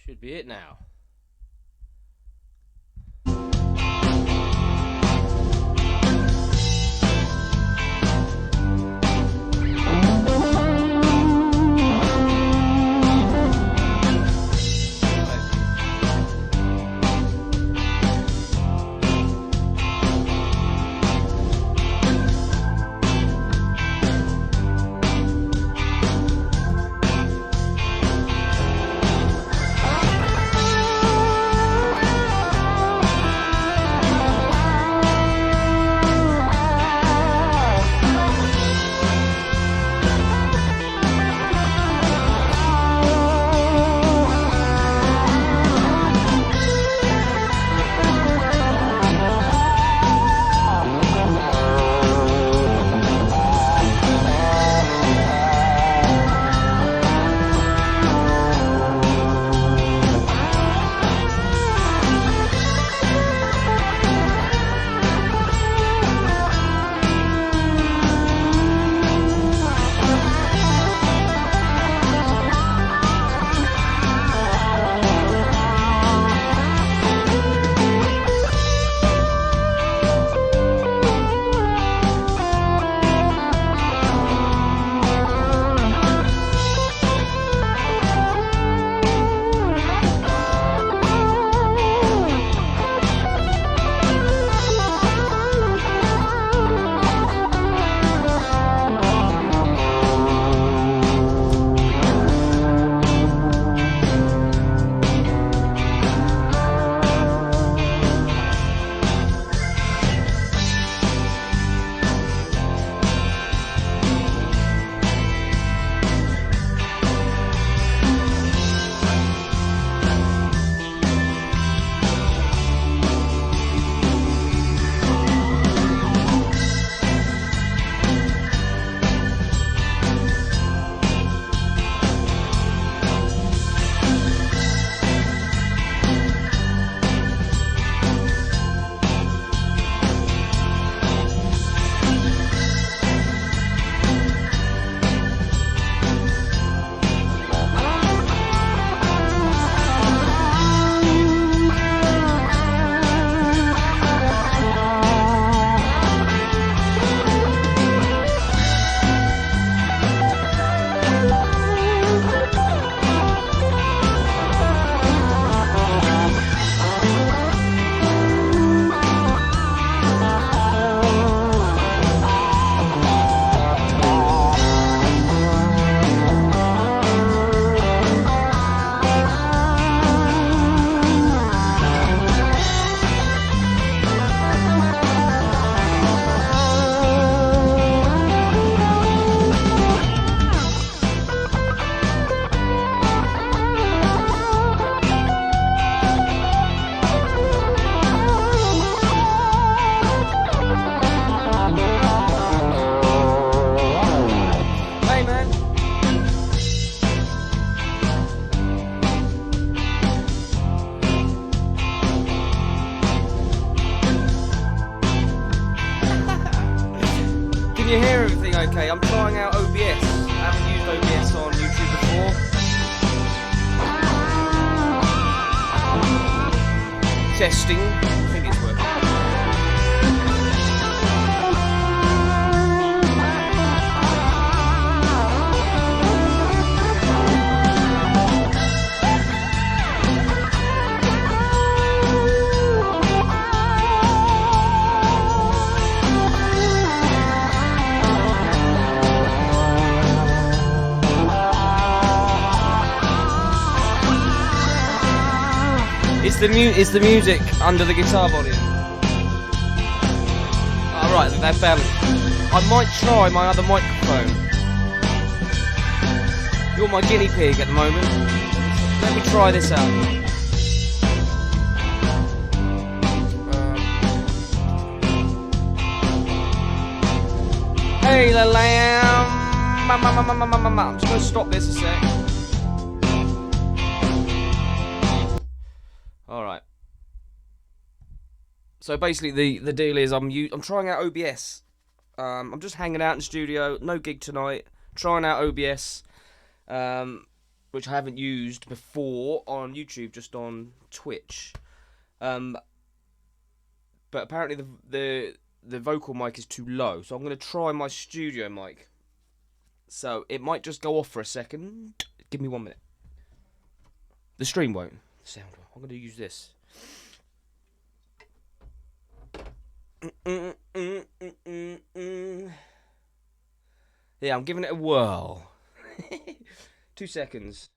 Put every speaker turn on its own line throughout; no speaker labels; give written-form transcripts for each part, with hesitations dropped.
Should be it now. Can you hear everything okay? I'm trying out OBS. I haven't used OBS on YouTube before. Testing. I think it's working. It's the music under the guitar volume. Alright, they're balanced. I might try my other microphone. You're my guinea pig at the moment. Let me try this out. Hey, the lamb. I'm just going to stop this a sec. Alright. So basically the deal is I'm trying out OBS. I'm just hanging out in the studio, no gig tonight, trying out OBS. which I haven't used before on YouTube, just on Twitch. But apparently the vocal mic is too low, so I'm going to try my studio mic. So it might just go off for a second. Give me 1 minute. The stream won't. The sound won't. I'm going to use this. Yeah, I'm giving it a whirl. 2 seconds.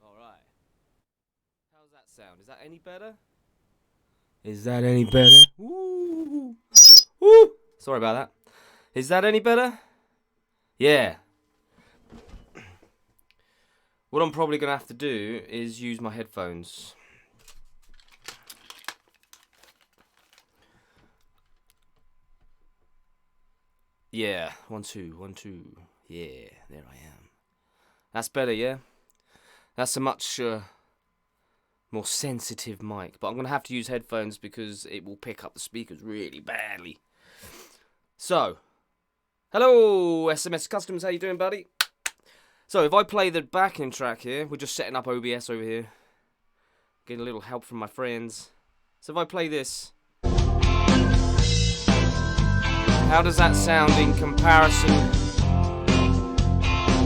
Alright. How's that sound? Is that any better? Is that any better? Woo! Woo! Sorry about that. Is that any better? Yeah. What I'm probably going to have to do is use my headphones. Yeah. 1, 2, 1, 2. Yeah, there I am. That's better, yeah? That's a much more sensitive mic. But I'm going to have to use headphones because it will pick up the speakers really badly. So, hello, SMS Customs. How you doing, buddy? So, if I play the backing track here, we're just setting up OBS over here. Getting a little help from my friends. So, if I play this, how does that sound in comparison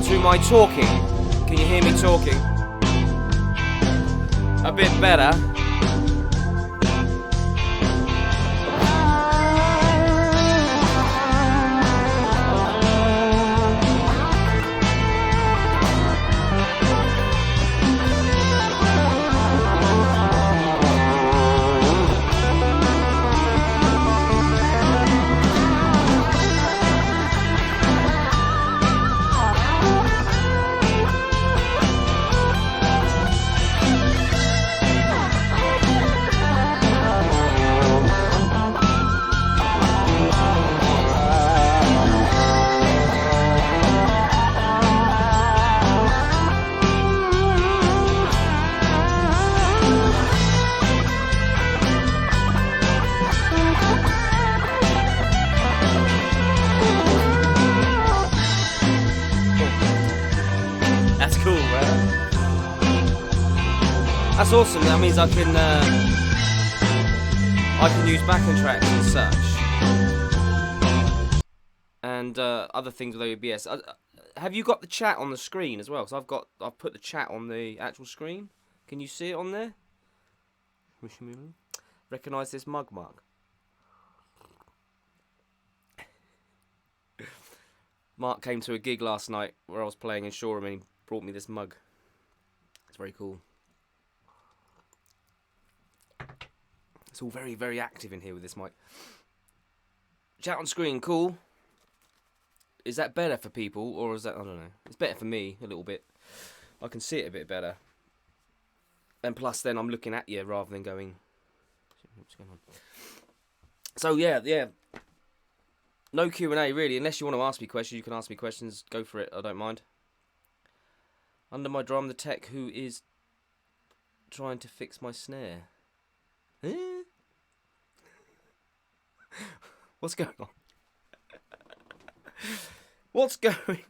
to my talking? Can you hear me talking? A bit better. That's awesome. That means I can use backing tracks and such, and other things with OBS. Have you got the chat on the screen as well? Because I've put the chat on the actual screen. Can you see it on there? Recognise this mug, Mark? Mark came to a gig last night where I was playing in Shoreham and he brought me this mug. It's very cool. It's all very, very active in here with this mic. Chat on screen, cool. Is that better for people, or is that, I don't know. It's better for me, a little bit. I can see it a bit better. And plus then I'm looking at you rather than going, what's going on? So yeah. No Q&A really, unless you want to ask me questions, you can ask me questions, go for it, I don't mind. Under my drum, the tech who is trying to fix my snare. What's going on? What's going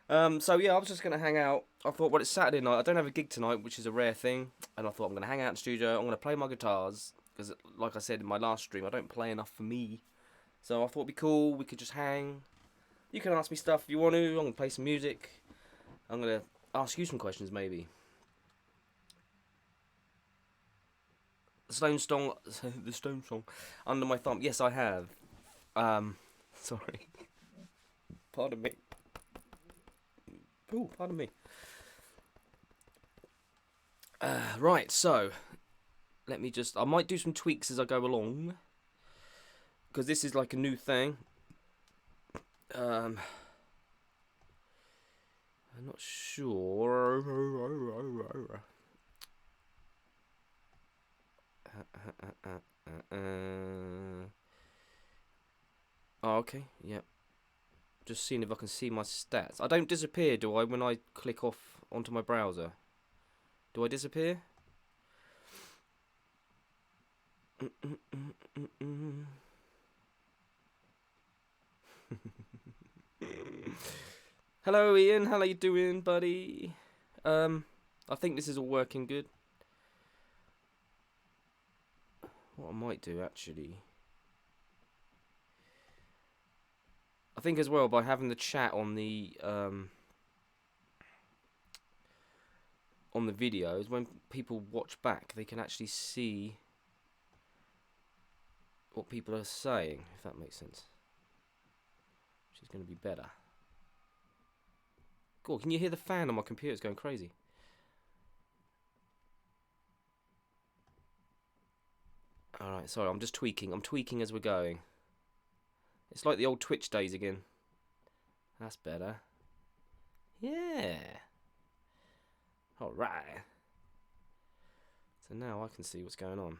on? So yeah, I was just going to hang out. I thought, well, it's Saturday night. I don't have a gig tonight, which is a rare thing. And I thought I'm going to hang out in the studio. I'm going to play my guitars. Because like I said in my last stream, I don't play enough for me. So I thought it'd be cool. We could just hang. You can ask me stuff if you want to. I'm going to play some music. I'm going to ask you some questions, maybe. The Stone Song, under my thumb. Yes, I have. Sorry. Pardon me. Oh, pardon me. Right, so let me just. I might do some tweaks as I go along, because this is like a new thing. I'm not sure. Oh, okay. Yep. Just seeing if I can see my stats. I don't disappear, do I, when I click off onto my browser? Do I disappear? Hello, Ian. How are you doing, buddy? I think this is all working good. What I might do, actually, I think as well, by having the chat on the videos, when people watch back, they can actually see what people are saying, if that makes sense. Which is going to be better. Cool. Can you hear the fan on my computer? It's going crazy. Alright, sorry, I'm just tweaking. I'm tweaking as we're going. It's like the old Twitch days again. That's better. Yeah. Alright. So now I can see what's going on.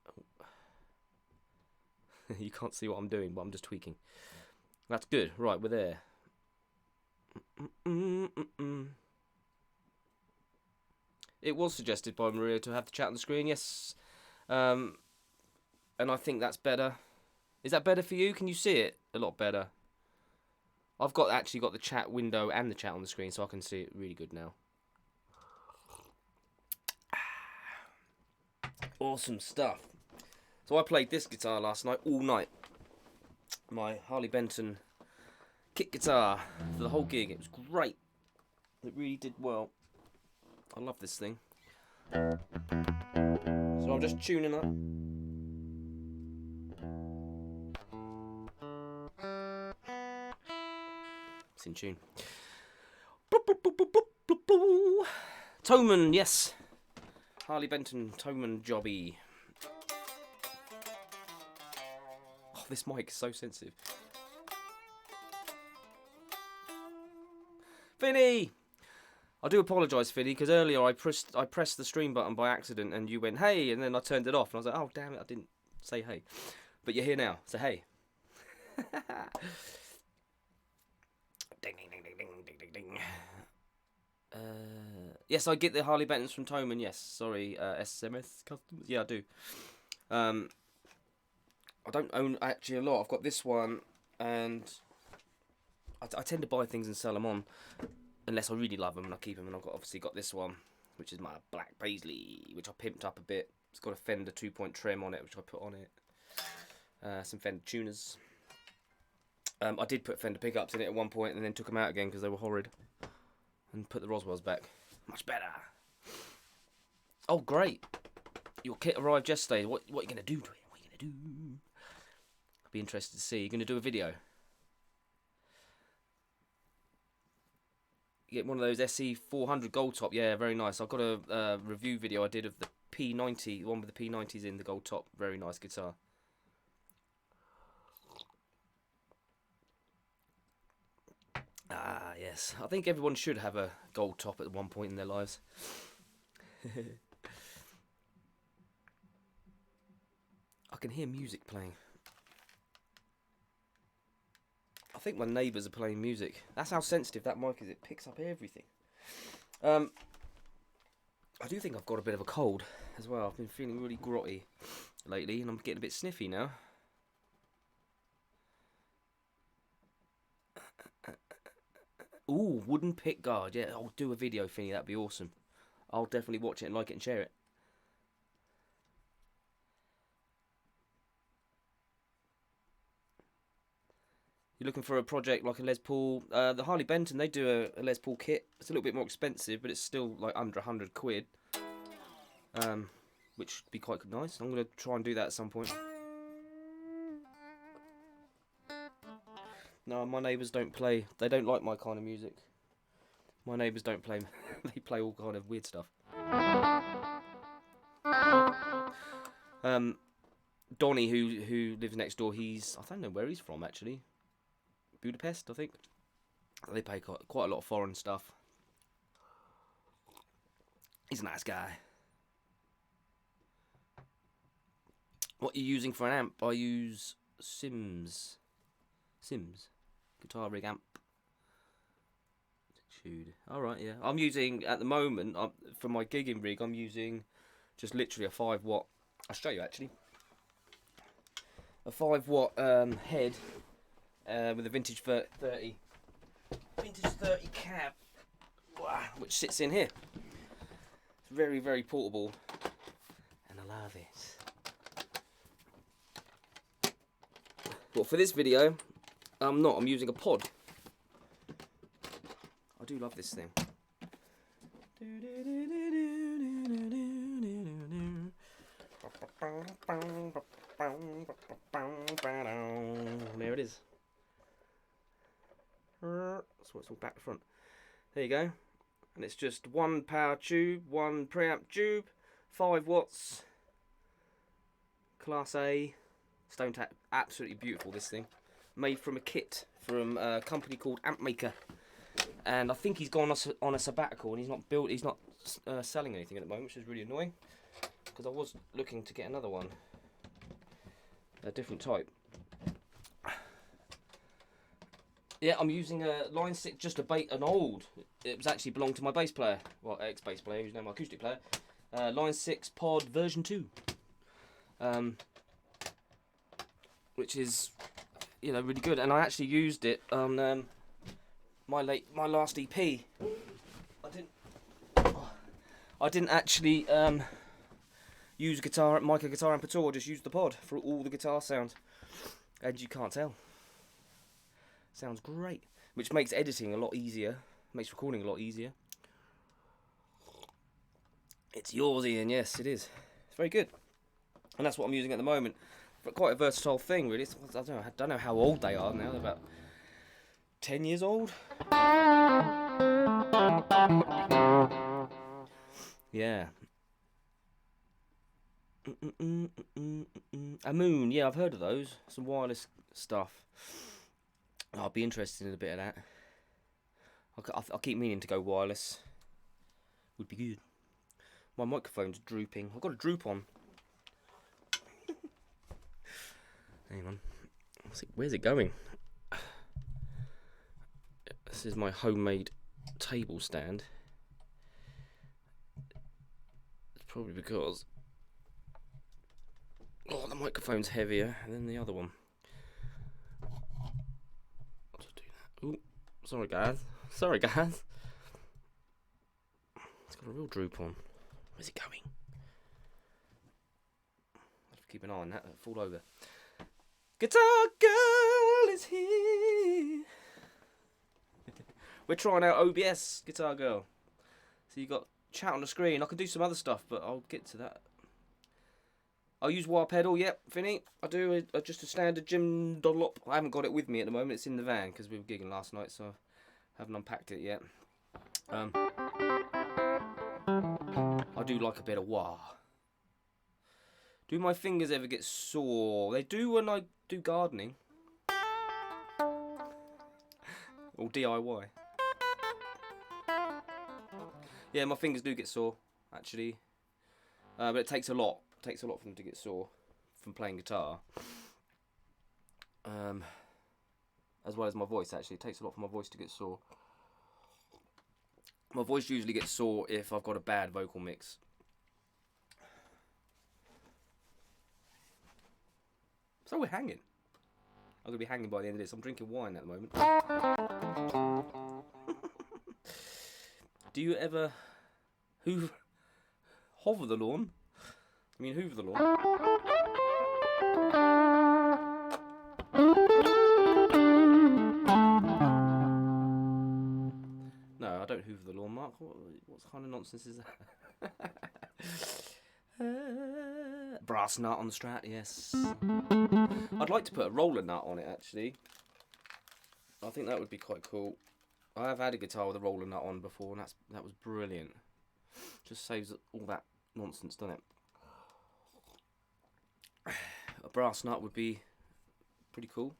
Oh. You can't see what I'm doing, but I'm just tweaking. That's good. Right, we're there. It was suggested by Maria to have the chat on the screen, yes. And I think that's better. Is that better for you? Can you see it a lot better? I've actually got the chat window and the chat on the screen, so I can see it really good now. Awesome stuff. So I played this guitar last night, all night. My Harley Benton kit guitar for the whole gig. It was great. It really did well. I love this thing. So I'm just tuning up. It's in tune. Toman, yes. Harley Benton Toman jobby. Oh, this mic is so sensitive. Finny! I do apologise, Finny, because earlier I pressed the stream button by accident and you went, hey, and then I turned it off and I was like, oh, damn it, I didn't say hey. But you're here now, so hey. Ding, ding, ding, ding, ding, ding, ding. Yes, I get the Harley Bentons from Toman, yes. Sorry, SMS customers. Yeah, I do. I don't own actually a lot. I've got this one, and I tend to buy things and sell them on. Unless I really love them and I keep them, and I've obviously got this one, which is my black paisley, which I pimped up a bit. It's got a Fender 2-point trim on it, which I put on it. Some Fender tuners. I did put Fender pickups in it at one point and then took them out again because they were horrid. And put the Roswells back. Much better. Oh, great. Your kit arrived yesterday. What are you going to do to it? What are you going to do? I'll be interested to see. You're going to do a video? Get one of those SE 400 gold top. Yeah, very nice. I've got a review video I did of the P90, the one with the P90s in the gold top. Very nice guitar. Ah, yes. I think everyone should have a gold top at one point in their lives. I can hear music playing. I think my neighbours are playing music. That's how sensitive that mic is. It picks up everything. I do think I've got a bit of a cold as well. I've been feeling really grotty lately, and I'm getting a bit sniffy now. Ooh, wooden pick guard. Yeah, I'll do a video, Finny. That'd be awesome. I'll definitely watch it and like it and share it. you're looking for a project like a Les Paul, the Harley Benton, they do a Les Paul kit. It's a little bit more expensive, but it's still like under 100 quid. Which would be quite nice. I'm going to try and do that at some point. No, my neighbours don't play. They don't like my kind of music. My neighbours don't play. They play all kind of weird stuff. Donnie, who lives next door, I don't know where he's from actually. Budapest, I think. They play quite a lot of foreign stuff. He's a nice guy. What are you using for an amp? I use Sims guitar rig amp. Alright, yeah. I'm using, at the moment, for my gigging rig, I'm using just literally a 5-watt. I'll show you actually. A 5-watt head with a vintage 30 cab, which sits in here. It's very, very portable, and I love it. But for this video, I'm using a pod. I do love this thing. There it is. So it's all back to front. There you go. And it's just one power tube, one preamp tube, 5 watts, Class A, stone tap. Absolutely beautiful, this thing. Made from a kit from a company called Amp Maker. And I think he's gone on a sabbatical and he's not selling anything at the moment, which is really annoying. Because I was looking to get another one. A different type. Yeah, I'm using a Line 6, just an old. It was actually belonged to my bass player. Well, ex-bass player, who's now my acoustic player. Line 6 Pod version 2. Which is, really good. And I actually used it on my last EP. I didn't actually use mic guitar amp at all. I just used the pod for all the guitar sounds, and you can't tell. Sounds great, which makes editing a lot easier. Makes recording a lot easier. It's yours, Ian. Yes, it is. It's very good, and that's what I'm using at the moment. But quite a versatile thing, really. I don't know how old they are now. They're about 10 years old. Yeah. A Moon, yeah, I've heard of those. Some wireless stuff. I'll be interested in a bit of that. I'll keep meaning to go wireless. Would be good. My microphone's drooping. I've got a droop on. Hang on. Where's it going? This is my homemade table stand. It's probably because the microphone's heavier than the other one. I'll just do that. Ooh, sorry guys. Sorry guys. It's got a real droop on. Where's it going? I'll have to keep an eye on that. That'll fall over. Guitar Girl is here. We're trying out OBS, Guitar Girl. So you got chat on the screen. I can do some other stuff, but I'll get to that. I'll use wah pedal, yep, Finny. I do just a standard Jim Dunlop. I haven't got it with me at the moment. It's in the van because we were gigging last night, so I haven't unpacked it yet. I do like a bit of wah. Do my fingers ever get sore? They do when I do gardening. Or DIY. Yeah, my fingers do get sore, actually. But it takes a lot. It takes a lot for them to get sore from playing guitar. As well as my voice, actually. It takes a lot for my voice to get sore. My voice usually gets sore if I've got a bad vocal mix. So we're hanging. I'm going to be hanging by the end of this. I'm drinking wine at the moment. Do you ever hover the lawn? I mean, hoover the lawn. What kind of nonsense is that? Brass nut on the Strat, yes. I'd like to put a roller nut on it, actually. I think that would be quite cool. I have had a guitar with a roller nut on before, and that was brilliant. Just saves all that nonsense, doesn't it? A brass nut would be pretty cool.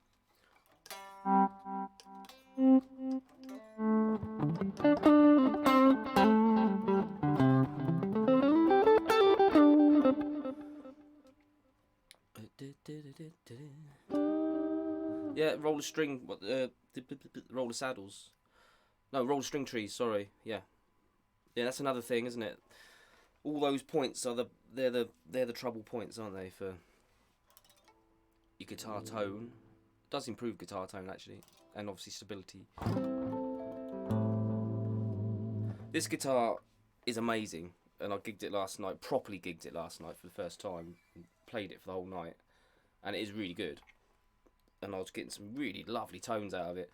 Yeah, roller string. Roller saddles. No, roller string trees. Sorry. Yeah, that's another thing, isn't it? All those points are they're the trouble points, aren't they, for your guitar tone? It does improve guitar tone actually, and obviously stability. This guitar is amazing, and I gigged it last night. Properly gigged it last night for the first time. And played it for the whole night, and it is really good. And I was getting some really lovely tones out of it,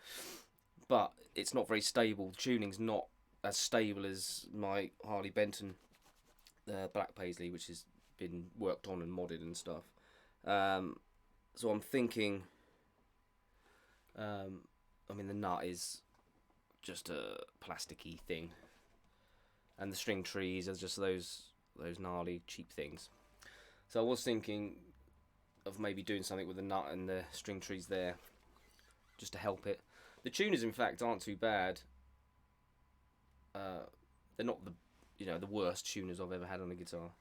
but it's not very stable. The tuning's not as stable as my Harley Benton Black Paisley, which has been worked on and modded and stuff. So I'm thinking, I mean, the nut is just a plasticky thing, and the string trees are just those gnarly cheap things. So I was thinking of maybe doing something with the nut and the string trees there, just to help it. The tuners, in fact, aren't too bad. They're not the worst tuners I've ever had on a guitar.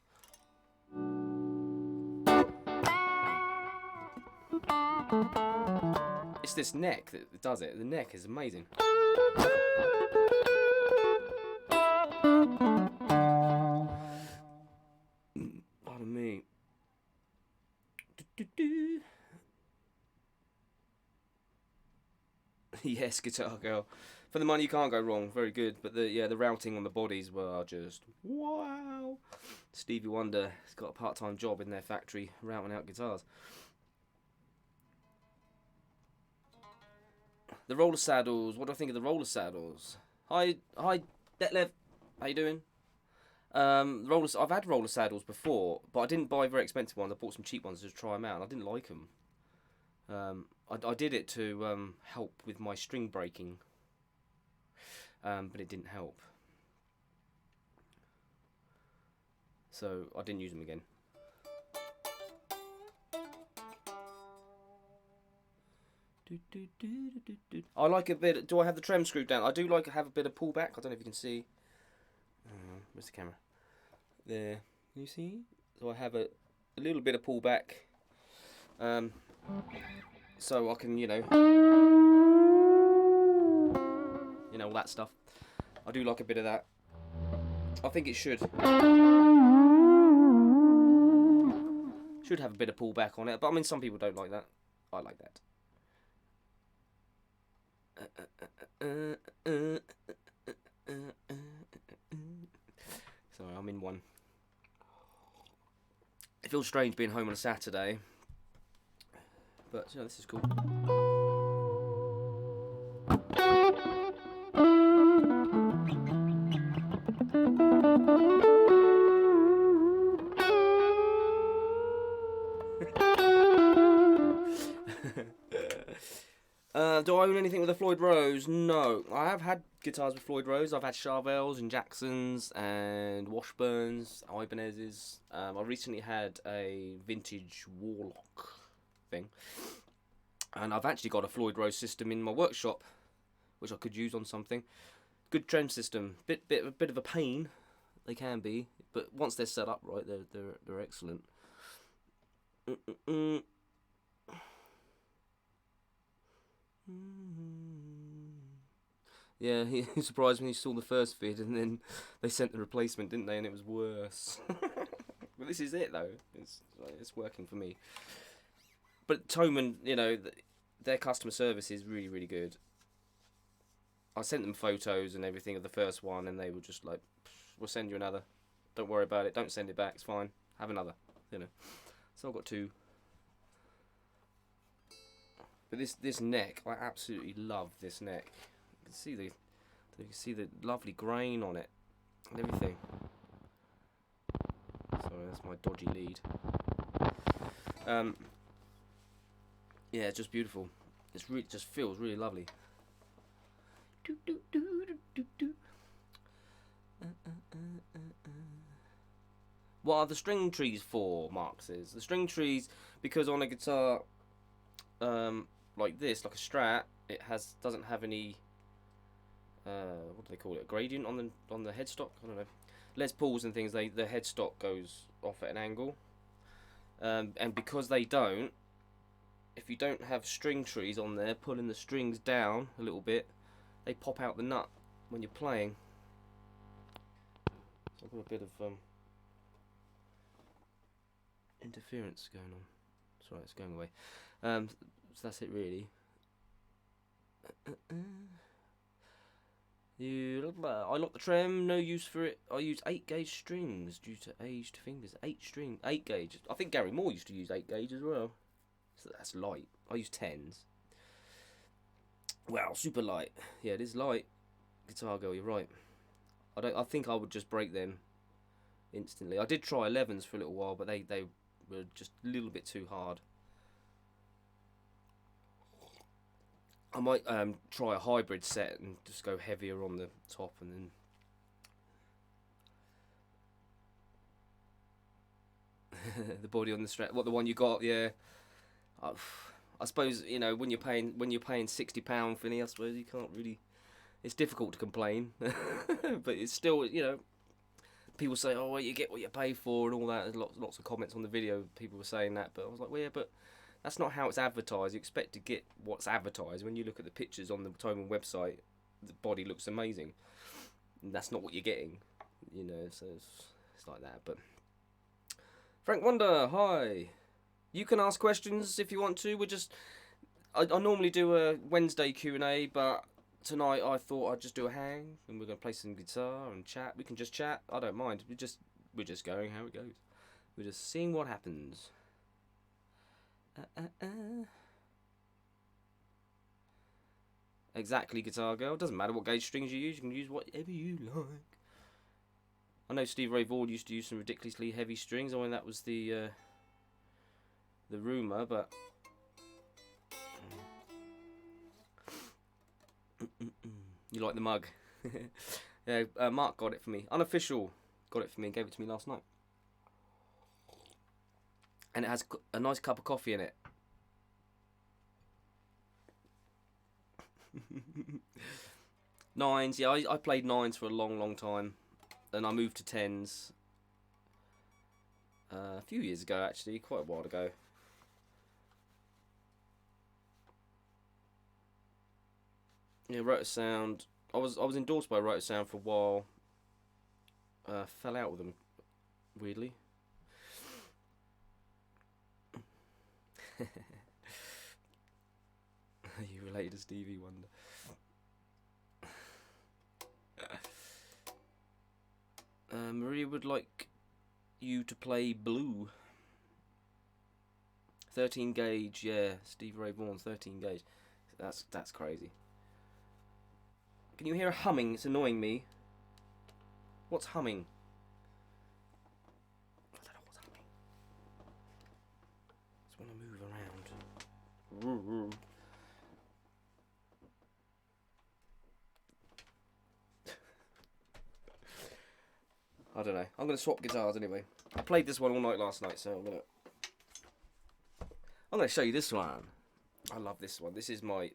It's this neck that does it. The neck is amazing. Pardon me. Yes, Guitar Girl. For the money, you can't go wrong. Very good. But the routing on the bodies were just wow. Stevie Wonder has got a part-time job in their factory routing out guitars. The roller saddles. What do I think of the roller saddles? Hi, Detlev. How you doing? I've had roller saddles before, but I didn't buy very expensive ones. I bought some cheap ones to try them out, and I didn't like them. I did it to help with my string breaking, but it didn't help. So I didn't use them again. I like a bit. Do I have the trem screwed down? I do like to have a bit of pullback. I don't know if you can see. Where's the camera? There. Can you see? So I have a little bit of pullback. So I can, all that stuff. I do like a bit of that. I think it should have a bit of pullback on it, but I mean, some people don't like that. I like that. Sorry, I'm in one. It feels strange being home on a Saturday, but this is cool. Do I own anything with a Floyd Rose? No. I have had guitars with Floyd Rose. I've had Charvels and Jacksons and Washburns, Ibanez's. I recently had a vintage Warlock thing. And I've actually got a Floyd Rose system in my workshop, which I could use on something. Good trem system. Bit of a pain, they can be, but once they're set up right, they're excellent. Yeah, he was surprised when he saw the first vid, and then they sent the replacement, didn't they? And it was worse. But this is it, though. It's working for me. But Thomann, their customer service is really, really good. I sent them photos and everything of the first one, and they were just like, "We'll send you another. Don't worry about it. Don't send it back. It's fine. Have another." So I've got two. But this neck, I absolutely love this neck. You can see the lovely grain on it. and everything. Sorry, that's my dodgy lead. Yeah, it's just beautiful. It just feels really lovely. What are the string trees for? Mark says the string trees because on a guitar, like this, like a Strat, it doesn't have any. What do they call it? A gradient on the headstock. I don't know. Les Pauls and things. The headstock goes off at an angle, and because they don't, if you don't have string trees on there, pulling the strings down a little bit, they pop out the nut when you're playing. So I've got a bit of interference going on. Sorry, it's going away. So that's it really. I lock the trem, no use for it. I use 8-gauge strings due to aged fingers. 8 gauge. I think Gary Moore used to use 8-gauge as well. So that's light. I use 10s. Wow, super light. Yeah, it is light. Guitar Girl, you're right. I think I would just break them instantly. I did try 11s for a little while, but they were just a little bit too hard. I might try a hybrid set and just go heavier on the top and then the body on the Strat. What, the one you got? Yeah. I suppose, you know, when you're paying £60 for me, I suppose you can't really. It's difficult to complain, but it's still, you know. People say, "Oh, well, you get what you pay for," and all that. There's lots of comments on the video. People were saying that, but I was like, "Well, yeah, but that's not how it's advertised. You expect to get what's advertised. When you look at the pictures on the Toman website, the body looks amazing. And that's not what you're getting, you know. So it's like that." But Frank Wonder, hi. You can ask questions if you want to. I normally do a Wednesday Q&A, but tonight I thought I'd just do a hang, and we're gonna play some guitar and chat. We can just chat. I don't mind. We're just going how it goes. We're just seeing what happens. Exactly, Guitar Girl. Doesn't matter what gauge strings you use. You can use whatever you like. I know Steve Ray Vaughan used to use some ridiculously heavy strings. I mean, that was the rumour, but. You like the mug? Yeah, Mark got it for me. Unofficial got it for me and gave it to me last night. And it has a nice cup of coffee in it. Nines, yeah, I played nines for a long time. Then I moved to tens. A few years ago, actually, quite a while ago. Yeah, Rotor Sound. I was endorsed by Rotor Sound for a while. Fell out with them, weirdly. You related to Stevie Wonder. Maria would like you to play Blue. 13 gauge, yeah. Steve Ray Vaughan, 13 gauge. That's crazy. Can you hear a humming? It's annoying me. What's humming? I don't know what's humming. Just want to move around. I don't know. I'm going to swap guitars anyway. I played this one all night last night, so I'm gonna show you this one. I love this one. This is my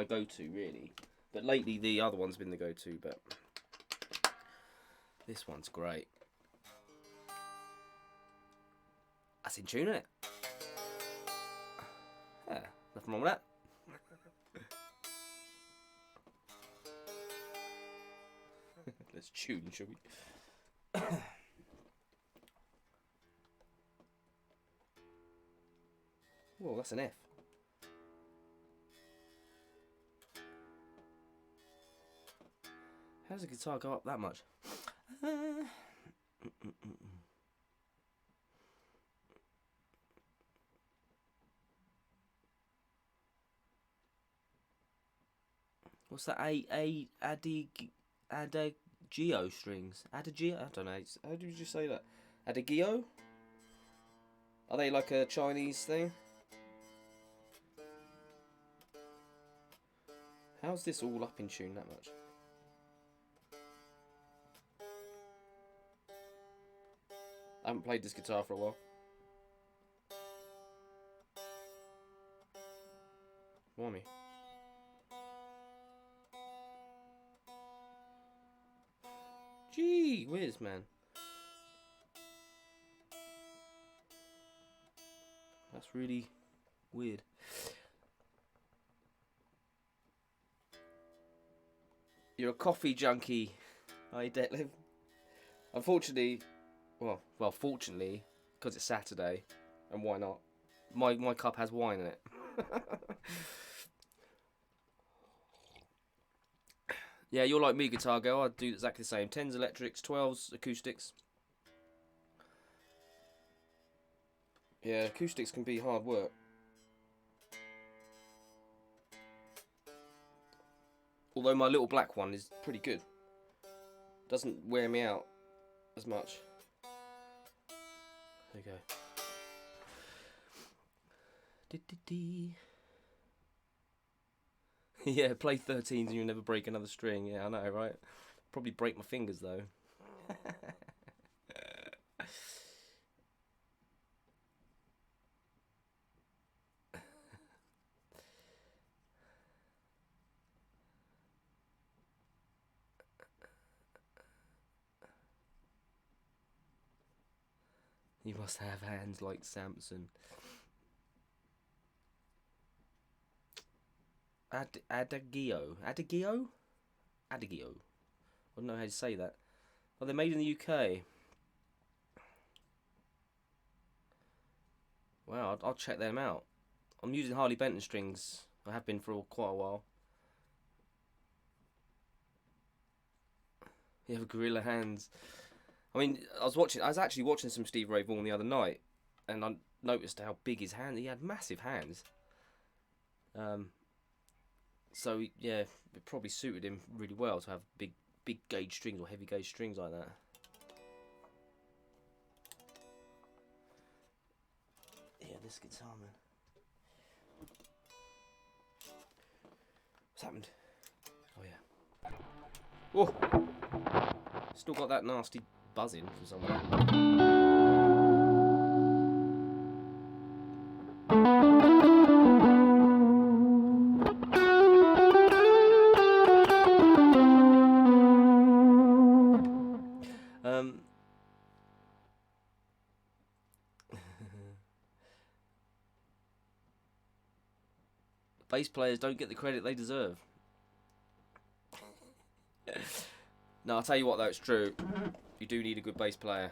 go-to, really. But lately the other one's been the go-to, but this one's great. That's in tune, isn't it? Yeah, nothing wrong with that. Let's tune, shall we? Whoa, that's an F. How does a guitar go up that much? What's that? Adagio strings. Adagio? I don't know. How do you say that? Adagio? Are they like a Chinese thing? How's this all up in tune that much? I haven't played this guitar for a while. Blimey. Gee whiz, man. That's really weird. You're a coffee junkie. Hi, Detlef. Unfortunately, well, fortunately, because it's Saturday, and why not? My cup has wine in it. Yeah, you're like me, Guitar Girl. I do exactly the same. 10s electrics, 12s acoustics. Yeah, acoustics can be hard work. Although my little black one is pretty good. Doesn't wear me out as much. There you go. Yeah, play 13s and you'll never break another string. Yeah, I know, right? Probably break my fingers, though. You must have hands like Samson. Adagio. Adagio? Adagio. I don't know how to say that. Oh, they're made in the UK. Wow, I'll check them out. I'm using Harley Benton strings. I have been for quite a while. You have gorilla hands. I mean, I was actually watching some Steve Ray Vaughan the other night, and I noticed how big his hands. He had massive hands. So yeah, it probably suited him really well to have big gauge strings or heavy gauge strings like that. Yeah, this guitar, man. What's happened? Oh yeah. Whoa! Still got that nasty buzzing from somewhere. Bass players don't get the credit they deserve. No, I'll tell you what though, it's true. You do need a good bass player.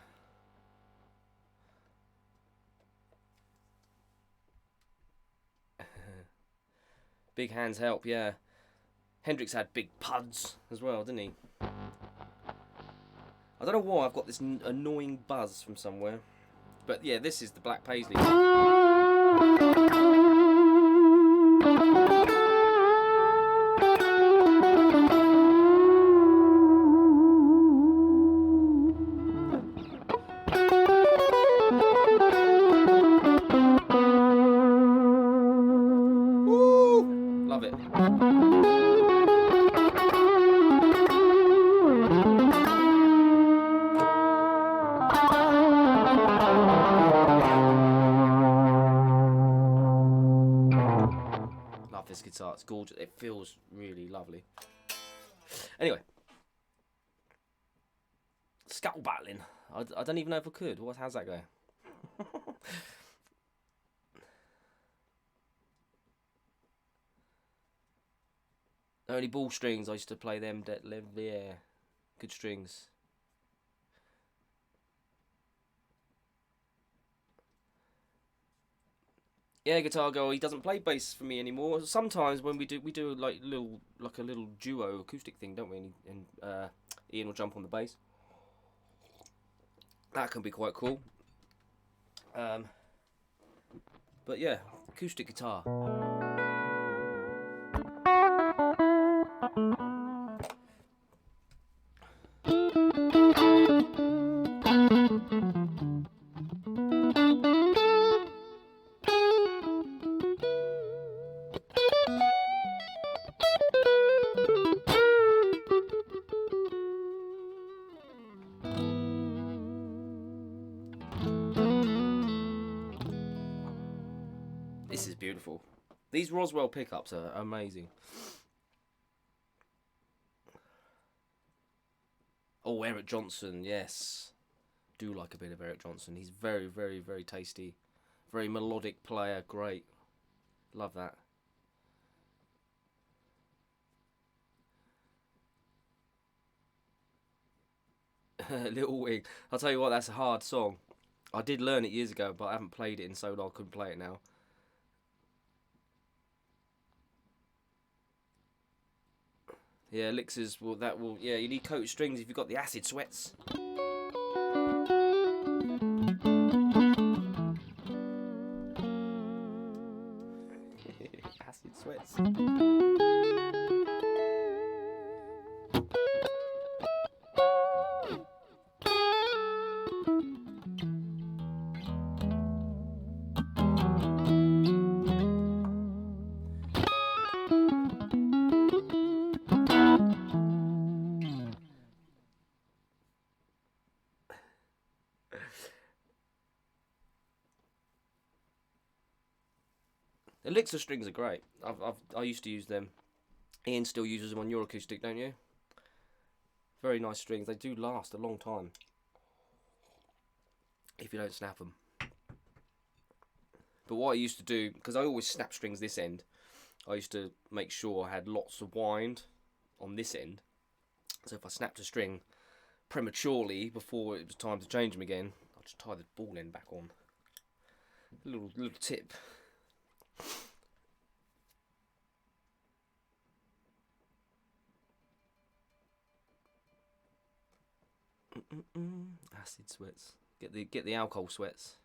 Big hands help, yeah. Hendrix had big puds as well, didn't he? I don't know why I've got this annoying buzz from somewhere. But yeah, this is the Black Paisley. Woo! Love it. This guitar, it's gorgeous. It feels really lovely. Anyway, scuttle battling. I don't even know if I could. How's that go? Only ball strings. I used to play them. Yeah, good strings. Yeah, Guitar Girl, he doesn't play bass for me anymore. Sometimes when we do like a little duo acoustic thing, don't we? And Ian will jump on the bass. That can be quite cool. But yeah, acoustic guitar. beautiful. These Roswell pickups are amazing. Oh, Eric Johnson, yes. Do like a bit of Eric Johnson. He's very, very, very tasty. Very melodic player. Great. Love that. Little Wing. I'll tell you what, that's a hard song. I did learn it years ago, but I haven't played it in so long I couldn't play it now. Yeah, elixirs will yeah, you need coated strings if you've got the acid sweats. Acid sweats. Elixir strings are great. I used to use them. Ian still uses them on your acoustic, don't you? Very nice strings. They do last a long time if you don't snap them. But what I used to do, because I always snap strings this end, I used to make sure I had lots of wind on this end. So if I snapped a string prematurely before it was time to change them again, I'll just tie the ball end back on. Little tip. Acid sweats. Get the alcohol sweats.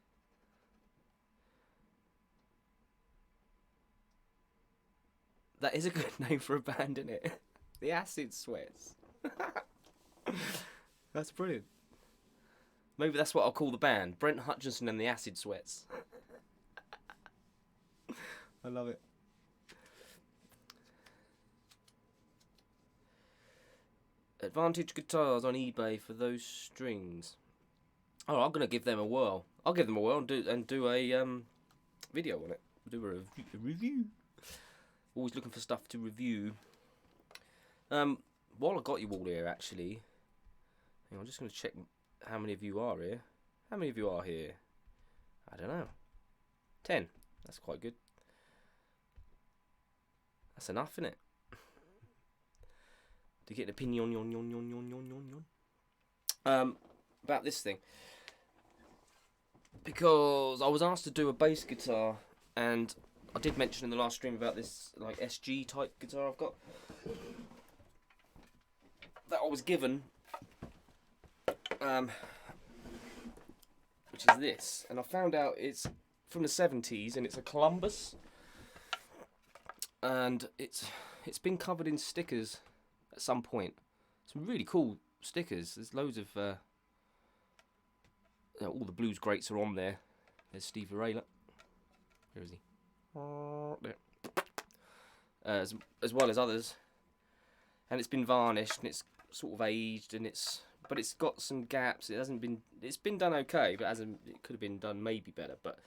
That is a good name for a band, isn't it? The Acid Sweats. That's brilliant. Maybe that's what I'll call the band. Brent, Hutchinson and the Acid Sweats. I love it. Advantage guitars on eBay for those strings. Oh, I'm gonna give them a whirl. I'll give them a whirl and do a video on it. Do a review. Always looking for stuff to review. While I got you all here, actually, I'm just gonna check how many of you are here. How many of you are here? I don't know. 10. That's quite good. That's enough, isn't it? To get an opinion about this thing, because I was asked to do a bass guitar, and I did mention in the last stream about this like SG type guitar I've got that I was given, which is this, and I found out it's from the 70s and it's a Columbus, and it's been covered in stickers at some point. Some really cool stickers. There's loads of all the blues greats are on there. There's Steve Ray. Look. Where is he? There. As well as others. And it's been varnished and it's sort of aged, and but it's got some gaps. It's been done okay, but it could have been done maybe better. But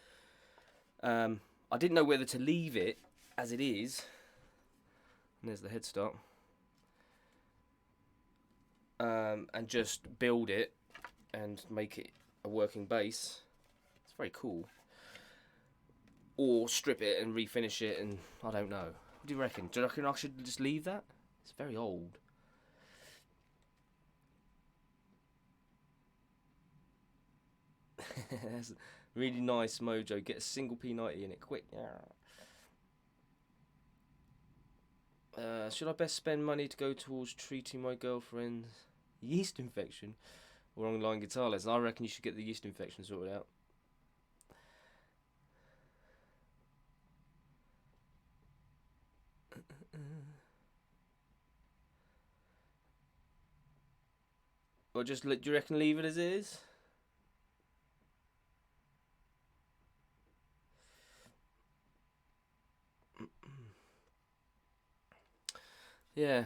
I didn't know whether to leave it as it is. And there's the headstock. And just build it and make it a working bass. It's very cool. Or strip it and refinish it, and I don't know. What do you reckon? Do you reckon I should just leave that? It's very old. That's really nice mojo. Get a single P90 in it quick. Should I best spend money to go towards treating my girlfriend's yeast infection or online guitar lessons? I reckon you should get the yeast infection sorted out. Or do you reckon leave it as it is? Yeah.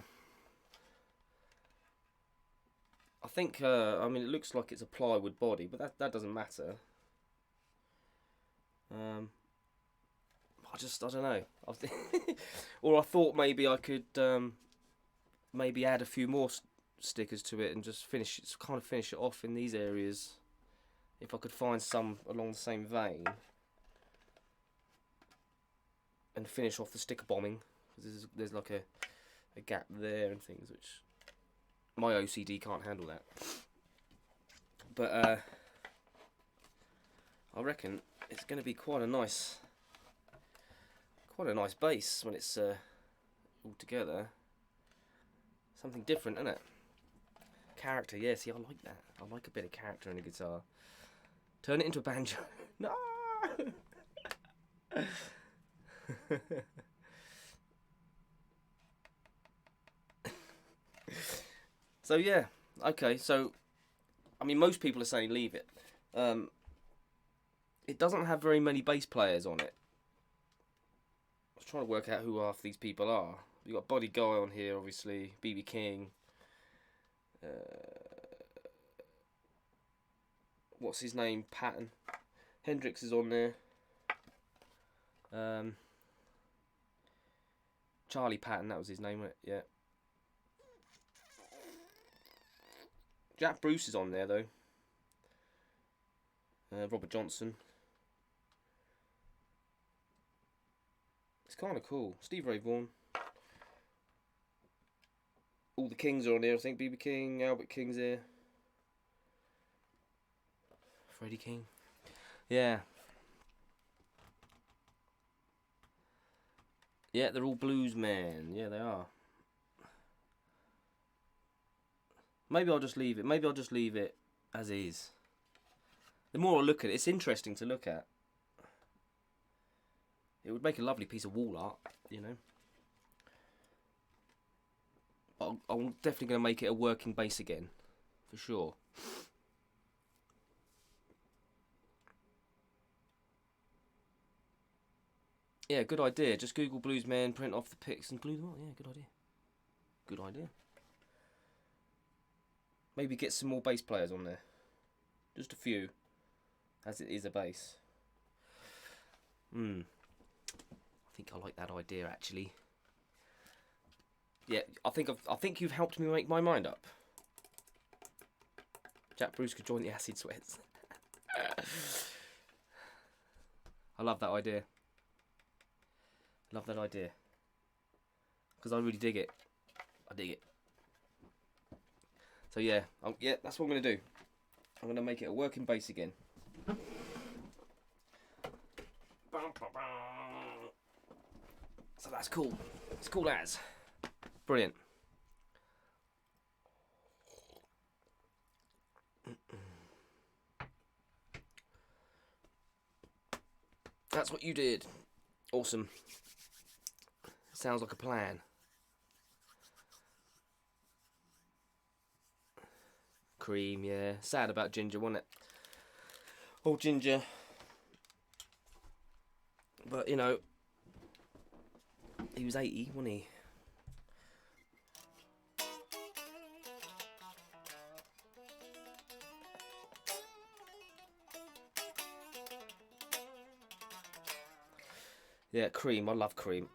I think, I mean, it looks like it's a plywood body, but that doesn't matter. I I don't know. Or I thought maybe I could maybe add a few more stickers to it and just finish it off in these areas. If I could find some along the same vein and finish off the sticker bombing, because there's like a gap there and things which my OCD can't handle that. But I reckon it's going to be quite a nice base when it's all together. Something different, isn't it? Character, yeah. See, I like that. I like a bit of character in a guitar. Turn it into a banjo. No. So yeah, okay. So, I mean, most people are saying leave it. It doesn't have very many bass players on it. I was trying to work out who half these people are. You got Buddy Guy on here, obviously. BB King. What's his name? Patton. Hendrix is on there. Charlie Patton, that was his name, wasn't it? Yeah. Jack Bruce is on there though. Robert Johnson. It's kind of cool. Steve Ray Vaughan. All the Kings are on there, I think. BB King, Albert King's here. Freddie King. Yeah. Yeah, they're all blues men. Yeah, they are. Maybe I'll just leave it. Maybe I'll just leave it as is. The more I look at it, it's interesting to look at. It would make a lovely piece of wall art, you know. But I'm definitely going to make it a working bass again, for sure. Yeah, good idea. Just Google Bluesman, print off the pics and glue them on. Yeah, good idea. Good idea. Maybe get some more bass players on there. Just a few, as it is a bass. I think I like that idea actually. Yeah, I think you've helped me make my mind up. Jack Bruce could join the Acid Sweats. I love that idea. Love that idea. Because I really dig it. I dig it. So yeah, yeah, that's what I'm going to do. I'm going to make it a working bass again. So that's cool. It's cool as. Brilliant. That's what you did. Awesome. Sounds like a plan. Cream, yeah. Sad about Ginger, wasn't it? Old Ginger. But, you know, he was 80, wasn't he? Yeah, Cream. I love Cream.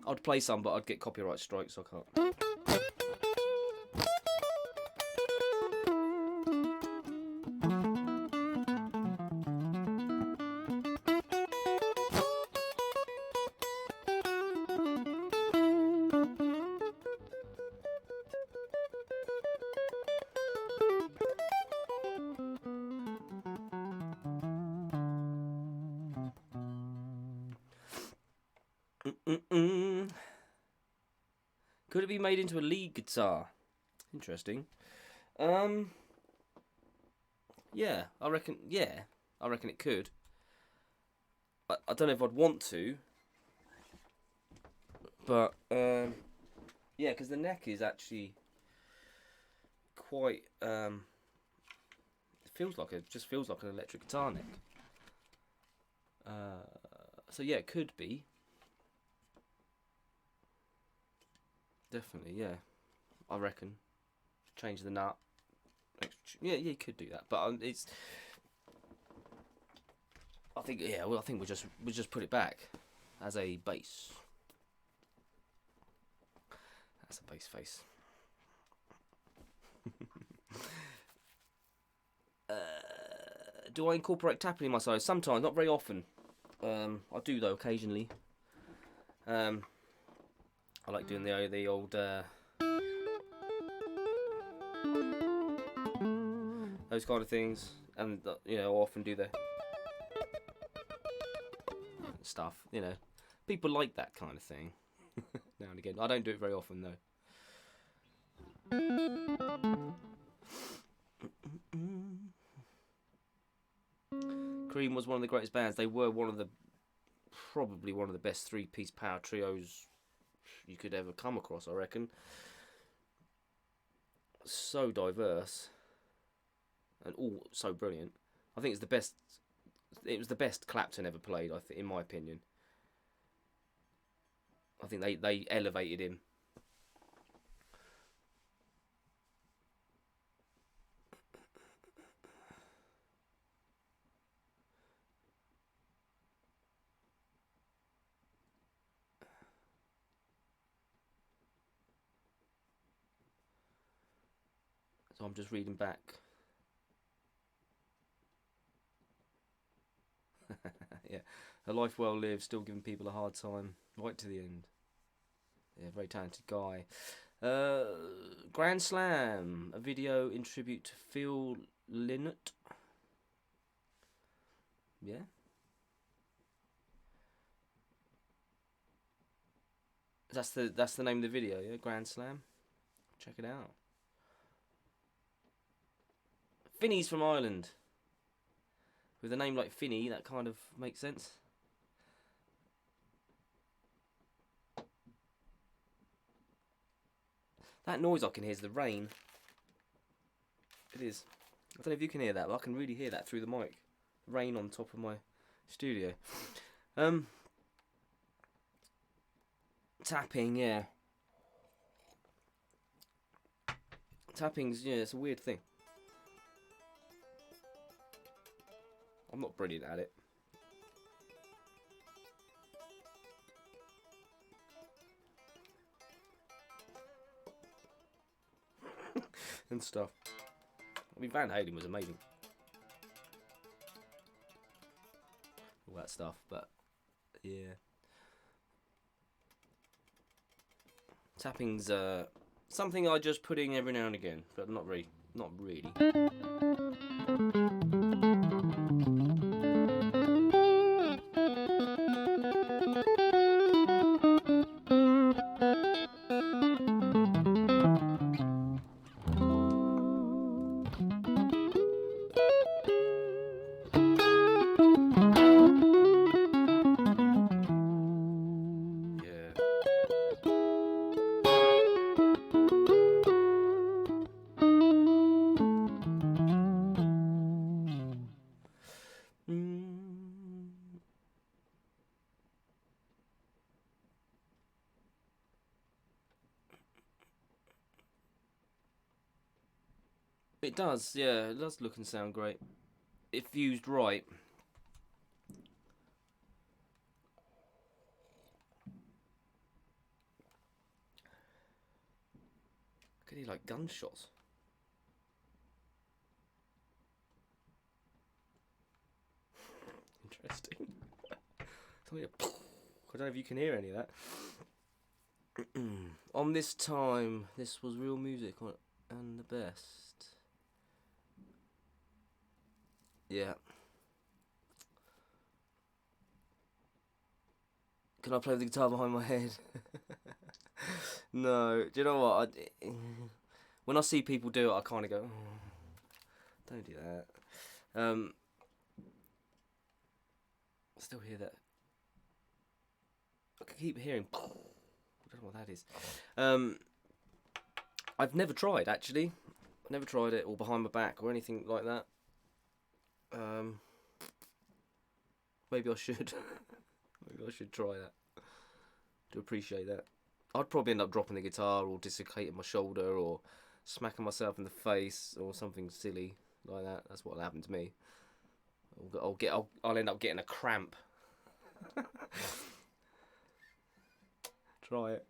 I'd play some, but I'd get copyright strikes, so I can't. Could it be made into a lead guitar? Interesting. Yeah, I reckon it could. I don't know if I'd want to, but yeah, because the neck is actually quite it just feels like an electric guitar neck. So yeah, it could be. Definitely, yeah. I reckon. Change the nut. Yeah, you could do that, but I think I think we'll just put it back as a bass. That's a bass face. Do I incorporate tapping in my solos? Sometimes, not very often. I do though occasionally. I like doing the old those kind of things, and you know, I often do the stuff. You know, people like that kind of thing now and again. I don't do it very often though. Cream was one of the greatest bands. They were probably one of the best three-piece power trios you could ever come across, I reckon. So diverse and all so brilliant. I think it's the best. It was the best Clapton ever played, I think, in my opinion. I think they elevated him. So I'm just reading back. Yeah, a life well lived, still giving people a hard time, right to the end. Yeah, very talented guy. Grand Slam, a video in tribute to Phil Lynott. Yeah. That's the name of the video, yeah, Grand Slam. Check it out. Finney's from Ireland. With a name like Finney, that kind of makes sense. That noise I can hear is the rain. It is. I don't know if you can hear that, but I can really hear that through the mic. Rain on top of my studio. Tapping, yeah. Tapping's, yeah, it's a weird thing. I'm not brilliant at it. And stuff. I mean, Van Halen was amazing. All that stuff, but yeah. Tapping's something I just put in every now and again, but not really. Not really. It does, yeah, it does look and sound great. If used right. I could hear like gunshots. Interesting. Something I don't know if you can hear any of that. On this time, this was real music and the best. Yeah. Can I play the guitar behind my head? No. Do you know what? When I see people do it, I kind of go, oh, don't do that. I still hear that. I can keep hearing. I don't know what that is. I've never tried, actually. I've never tried it, or behind my back, or anything like that. Maybe I should. Maybe I should try that. To appreciate that. I'd probably end up dropping the guitar, or dislocating my shoulder, or smacking myself in the face, or something silly like that. That's what happened to me. I'll end up getting a cramp. Try it.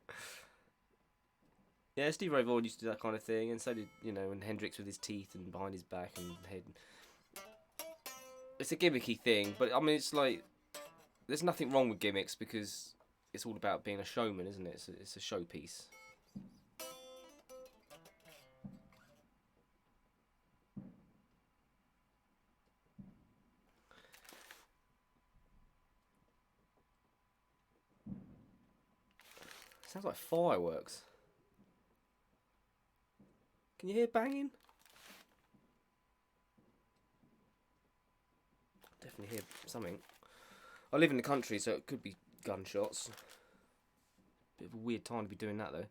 Yeah, Stevie Ray Vaughan used to do that kind of thing, and so did, and Hendrix with his teeth and behind his back and head. It's a gimmicky thing, but I mean, it's like, there's nothing wrong with gimmicks because it's all about being a showman, isn't it? It's a showpiece. Sounds like fireworks. Can you hear banging? Definitely hear something. I live in the country, so it could be gunshots. Bit of a weird time to be doing that, though.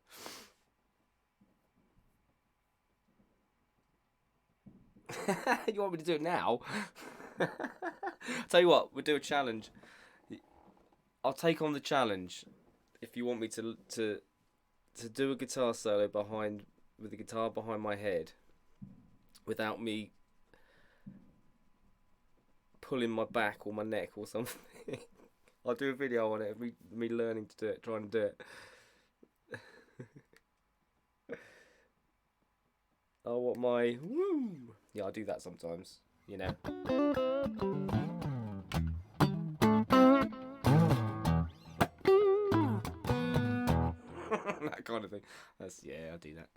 You want me to do it now? Tell you what, we'll do a challenge. I'll take on the challenge if you want me to do a guitar solo with the guitar behind my head without me pulling my back or my neck or something. I'll do a video on it, me learning to do it, trying to do it. I want my woo. Yeah, I do that sometimes, That kind of thing. I do that.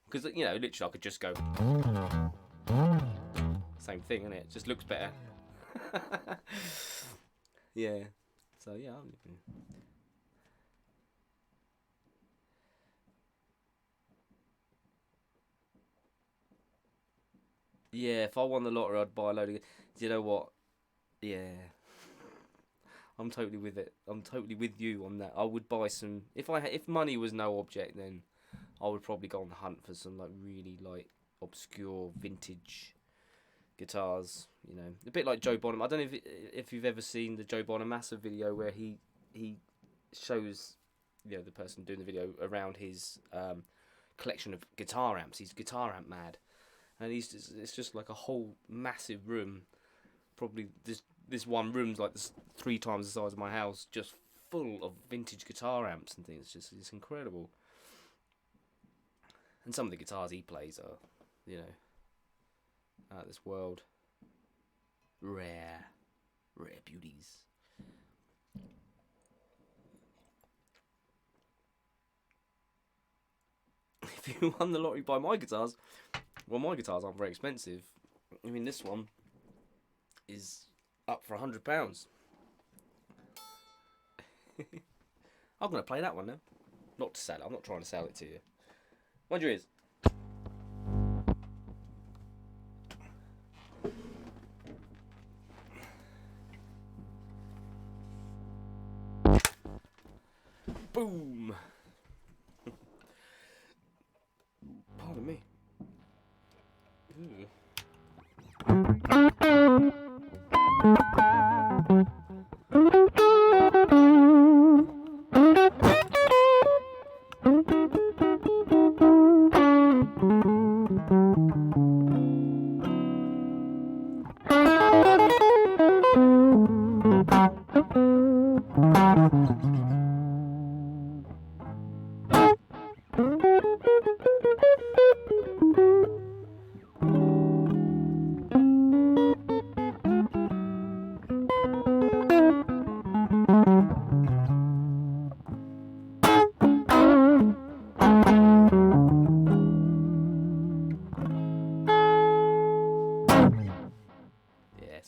Because, literally I could just go. Same thing, innit? It just looks better. Yeah. So, yeah, I'm living. Yeah, if I won the lottery, I'd buy a load of. Do you know what? Yeah. I'm totally with it. I'm totally with you on that. I would buy some. If money was no object, then I would probably go on the hunt for some really obscure vintage guitars. A bit like Joe Bonham. I don't know if you've ever seen the Joe Bonamassa video where he shows the person doing the video around his collection of guitar amps. He's guitar amp mad, and it's just like a whole massive room. Probably this one room's like 3 times the size of my house, just full of vintage guitar amps and things. It's incredible. And some of the guitars he plays are, out of this world. Rare beauties. If you won the lottery, buy my guitars. Well, my guitars aren't very expensive. I mean, this one is up for £100. I'm going to play that one now. Not to sell it. I'm not trying to sell it to you. Mind your ears. Boom. Pardon me. Ooh.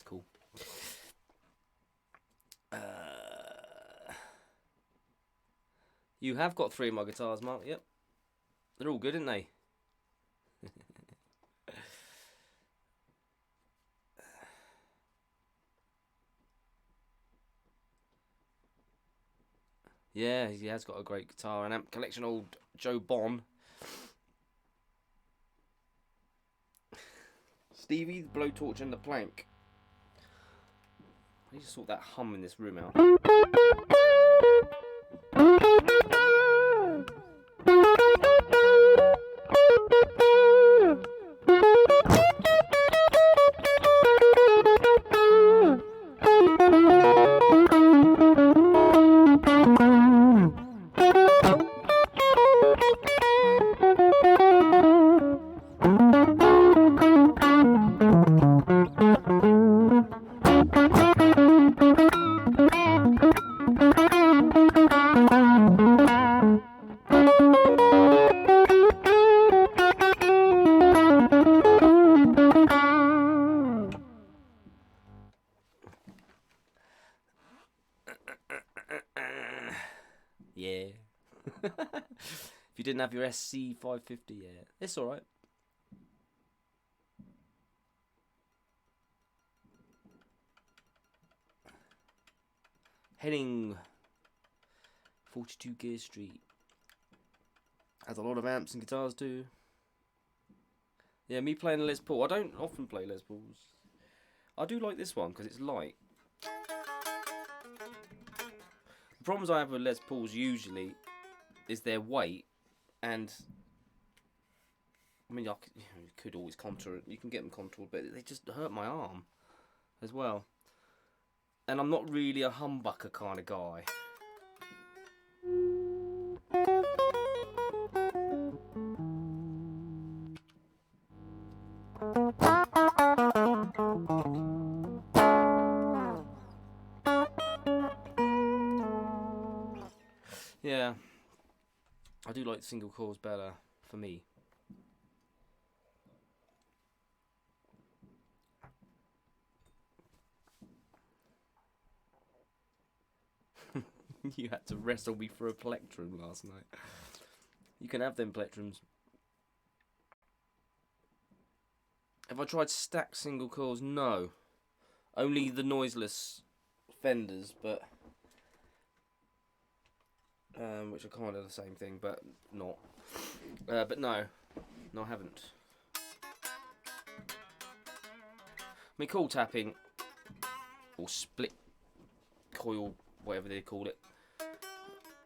Cool. You have got 3 of my guitars, Mark. Yep. They're all good, aren't they? Yeah, he has got a great guitar and amp collection, old Joe Bon. Stevie, the blowtorch and the plank. I need to sort that hum in this room out. Yeah. If you didn't have your SC 550, yeah, it's all right. Heading 42 Gear Street. Has a lot of amps and guitars too. Yeah, me playing a Les Paul. I don't often play Les Pauls. I do like this one because it's light. The problems I have with Les Pauls usually is their weight, and I mean, you could always contour it. You can get them contoured, but they just hurt my arm as well. And I'm not really a humbucker kind of guy. Yeah, I do like single coils better for me. You had to wrestle me for a plectrum last night. You can have them plectrums. Have I tried stacked single coils? No. Only the noiseless Fenders, but which are kind of the same thing, but not. But no, I haven't. I mean, coil tapping or split coil, whatever they call it,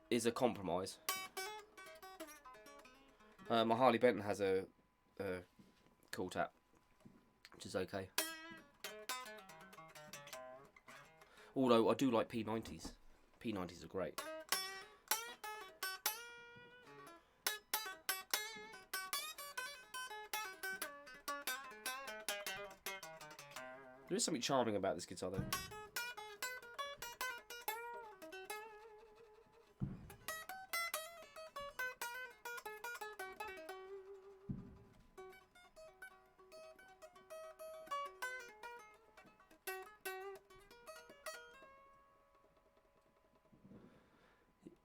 is a compromise. My Harley Benton has a coil tap, which is okay. Although I do like P90s. P90s are great. There is something charming about this guitar though.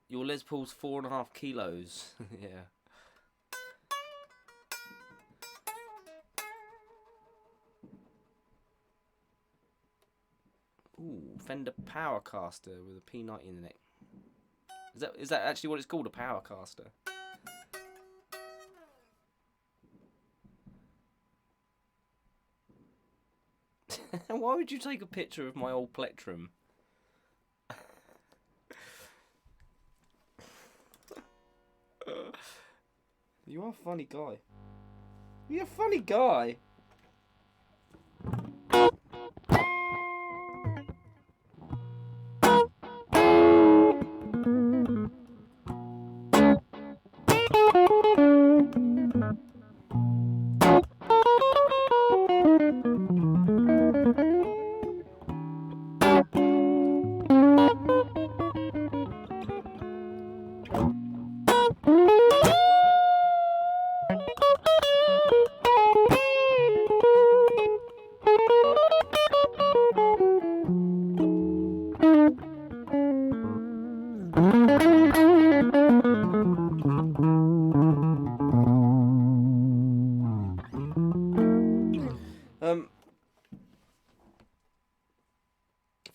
Your Les Paul's 4.5 kilos. Yeah. Ooh, Fender Powercaster with a P90 in the neck. Is that actually what it's called, a Powercaster? Why would you take a picture of my old plectrum? You are a funny guy. You're a funny guy.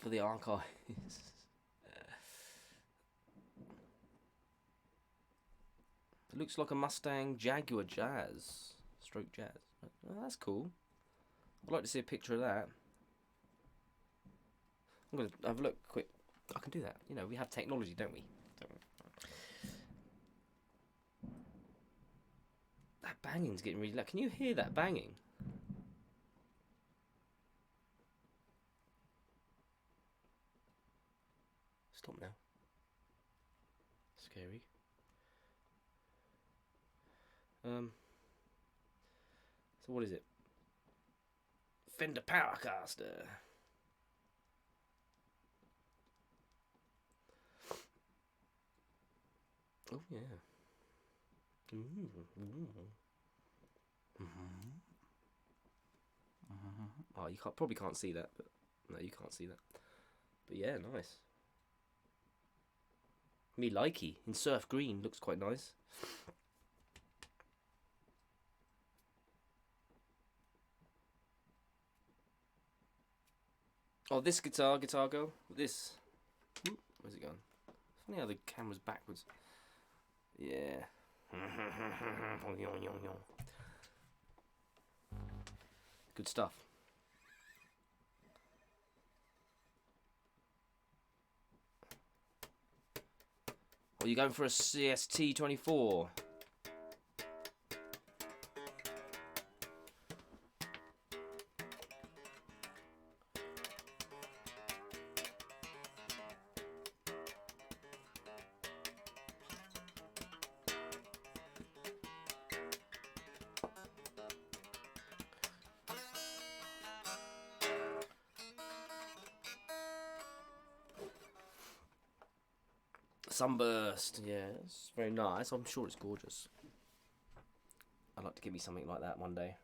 For the archives. It looks like a Mustang Jaguar Jazz. Stroke Jazz. Oh, that's cool. I'd like to see a picture of that. I'm going to have a look quick. I can do that. You know, we have technology, don't we? That banging's getting really loud. Can you hear that banging? Stop now. Scary. So what is it? Fender Powercaster. Oh yeah. Oh, you probably can't see that, but no, you can't see that. But yeah, nice. Me likey in surf green, looks quite nice. Oh, this guitar girl. This. Where's it gone? Funny how the camera's backwards. Yeah. Good stuff. Well, you're going for a CST 24. Sunburst, yeah, it's very nice. I'm sure it's gorgeous. I'd like to give me something like that one day.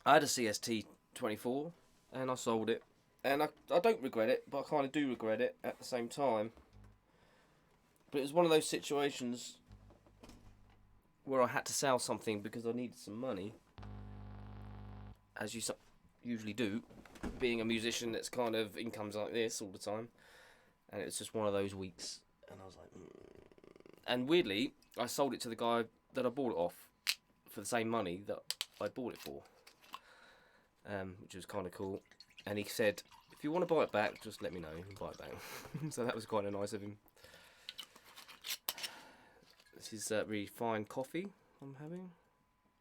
I had a CST 24 and I sold it. And I don't regret it, but I kind of do regret it at the same time. But it was one of those situations where I had to sell something because I needed some money. As you usually do, being a musician that's kind of incomes like this all the time. And it's just one of those weeks. And I was like... And weirdly, I sold it to the guy that I bought it off for the same money that I bought it for. Which was kind of cool. And he said, if you want to buy it back, just let me know and buy it back. So that was quite nice of him. This is really fine coffee I'm having.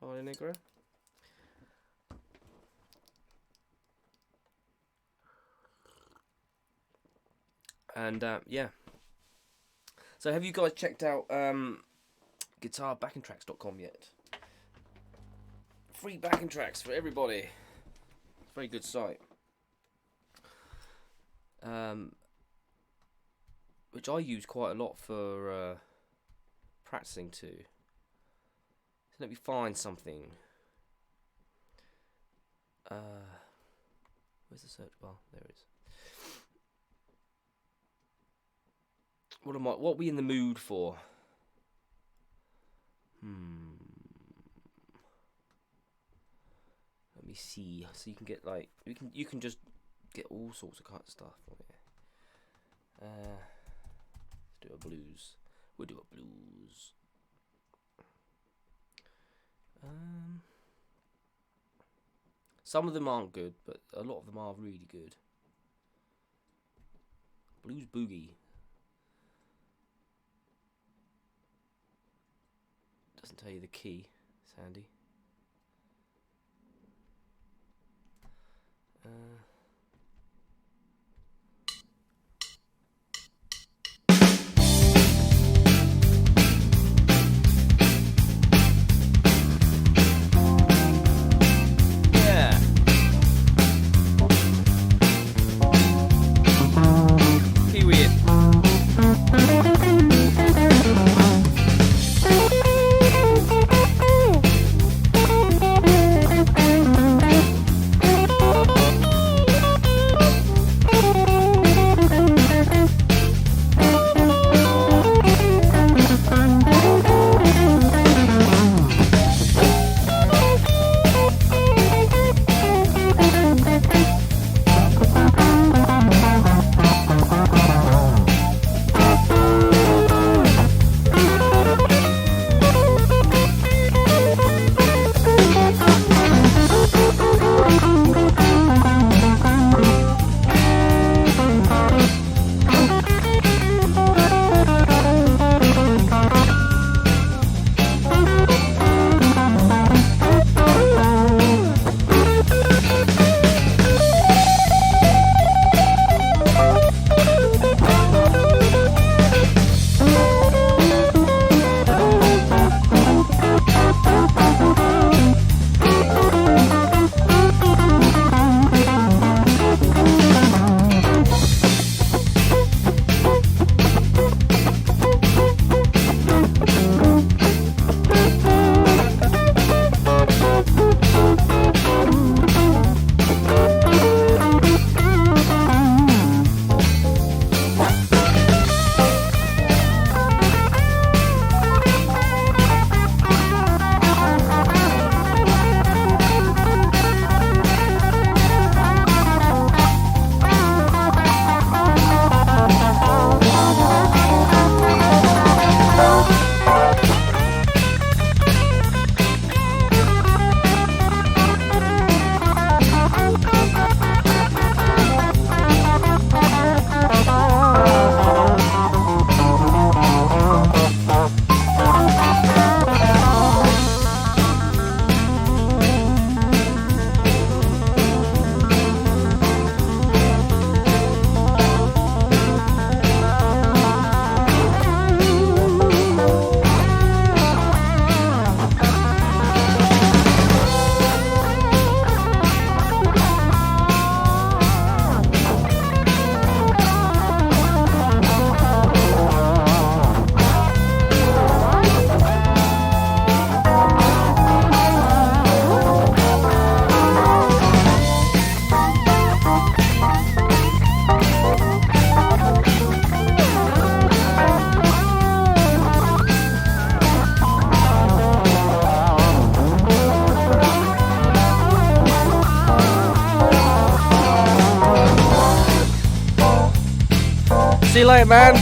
Via Negra. And yeah. So have you guys checked out guitarbackintracks.com yet? Free backing tracks for everybody. Very good site. Which I use quite a lot for practicing too. So let me find something. Where's the search bar? There it is. What are we in the mood for? Let me see. So you can get like you can just get all sorts of kind of stuff from here. Let's do a blues. We'll do a blues. Some of them aren't good, but a lot of them are really good. Blues boogie. Doesn't tell you the key. It's handy. See you later, man.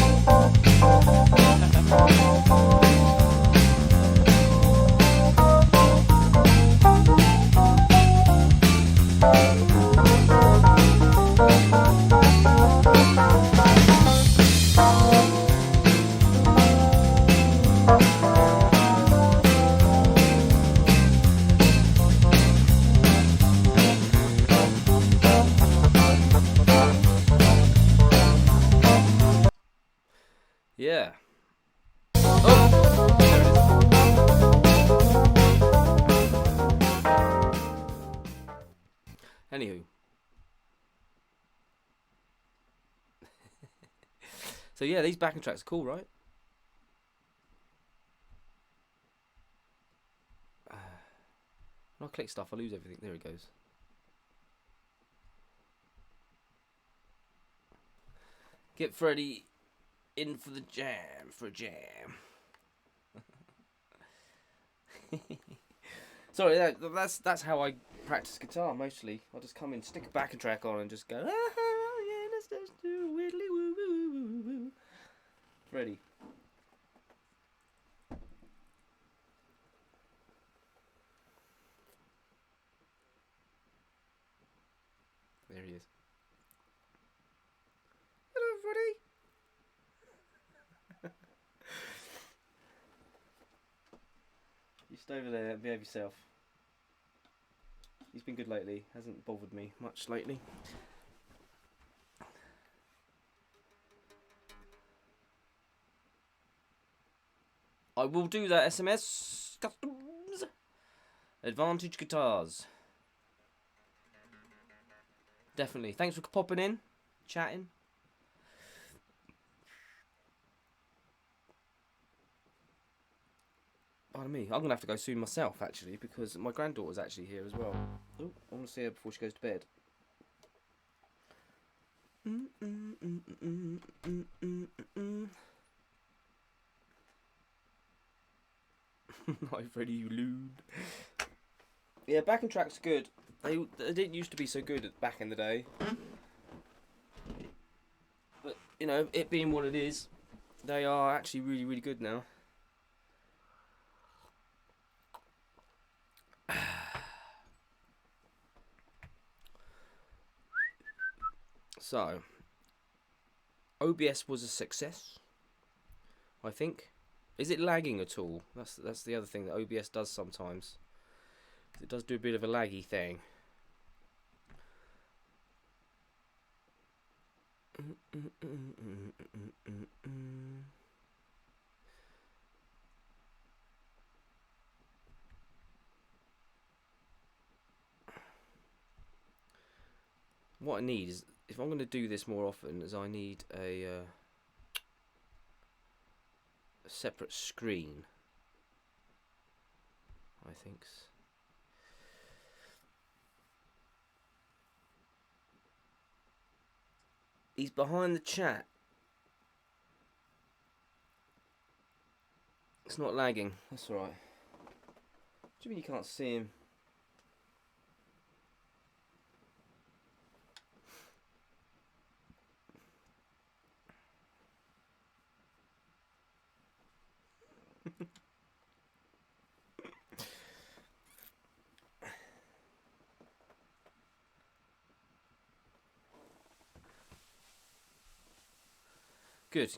Yeah. Oh, there it is. Anywho. So yeah, these backing tracks are cool, right? When I click stuff, I lose everything. There it goes. Get Freddy in for the jam, for a jam. Sorry, that's how I practice guitar mostly. I'll just come in, stick a backing track on, and just go, yeah, let's just do widdly woo woo woo woo. Ready. There he is. Hello, Freddy. You stay over there, behave yourself. He's been good lately, hasn't bothered me much lately. I will do that, SMS Customs. Advantage Guitars. Definitely. Thanks for popping in, chatting. Pardon me. I'm going to have to go soon myself, actually, because my granddaughter's actually here as well. Oh, I want to see her before she goes to bed. Hi, Freddy, you lewd. Yeah, backing tracks are good. They didn't used to be so good back in the day. But, you know, it being what it is, they are actually really, really good now. So, OBS was a success, I think. Is it lagging at all? That's the other thing that OBS does sometimes. It does do a bit of a laggy thing. What I need is, if I'm going to do this more often, is I need a separate screen, I think. He's behind the chat. It's not lagging. That's alright. What do you mean you can't see him?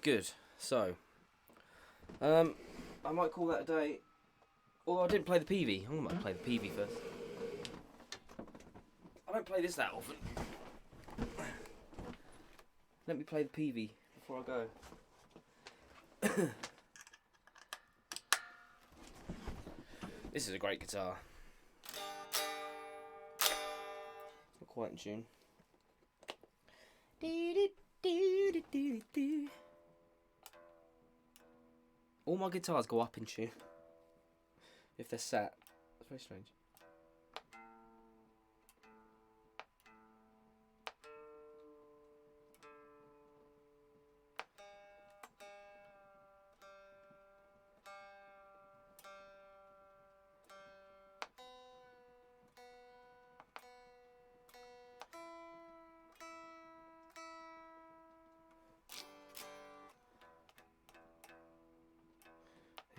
Good. So, I might call that a day. Or I didn't play the PV. I might play the PV first. I don't play this that often. Let me play the PV before I go. This is a great guitar. Not quite in tune. All my guitars go up in tune if they're sat. That's very strange.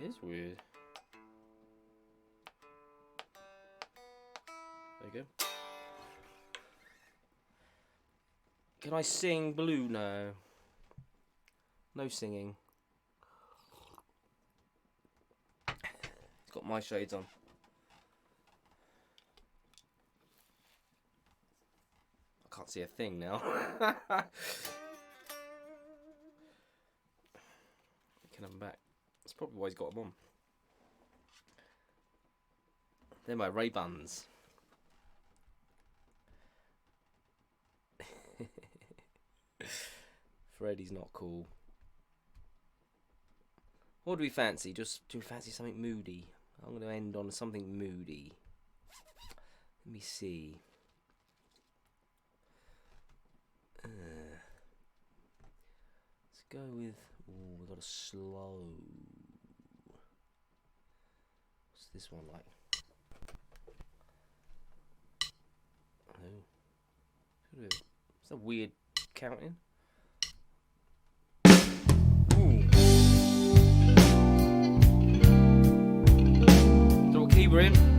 It is weird. There you go. Can I sing Blue? No. No singing. It's got my shades on. I can't see a thing now. Can have them back. That's probably why he's got them on. They're my Ray-Bans. Freddy's not cool. What do we fancy? Do we fancy something moody? I'm going to end on something moody. Let me see. Let's go with... Oh, we've got a slow. What's this one like? Oh. It's a weird counting. Ooh. Throw a key we're in.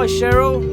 Cheryl.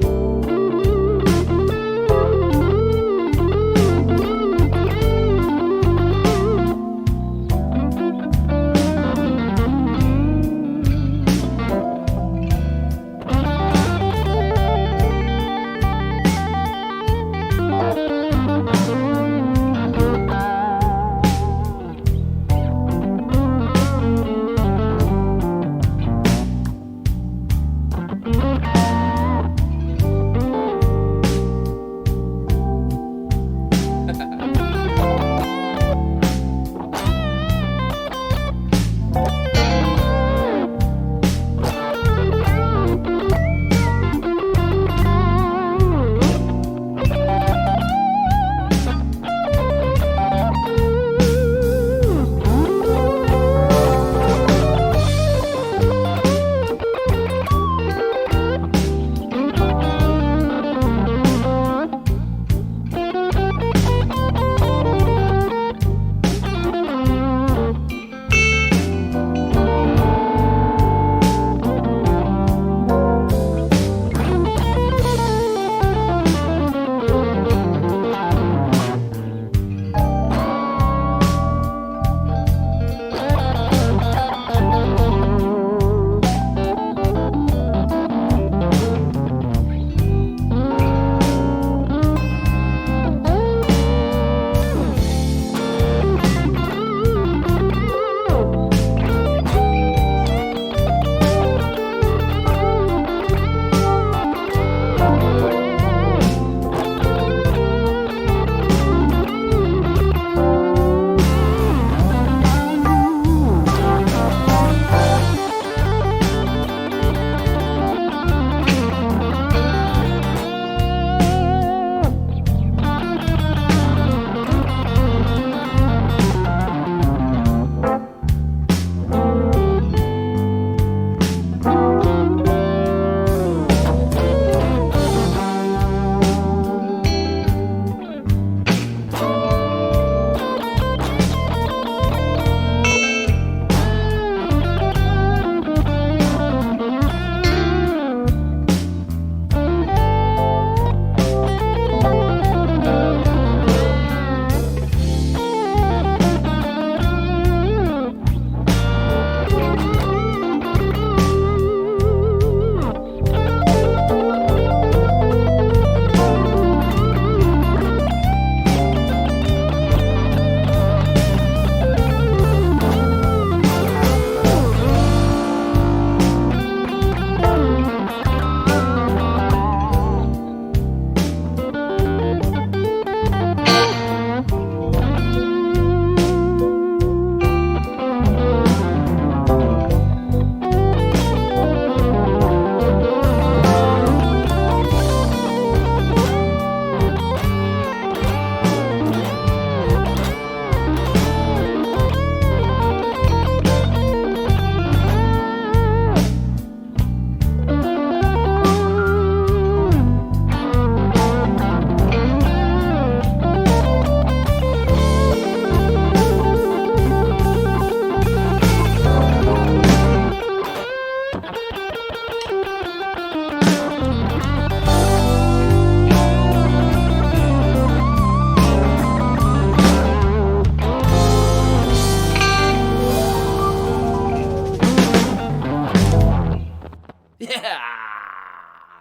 Yeah!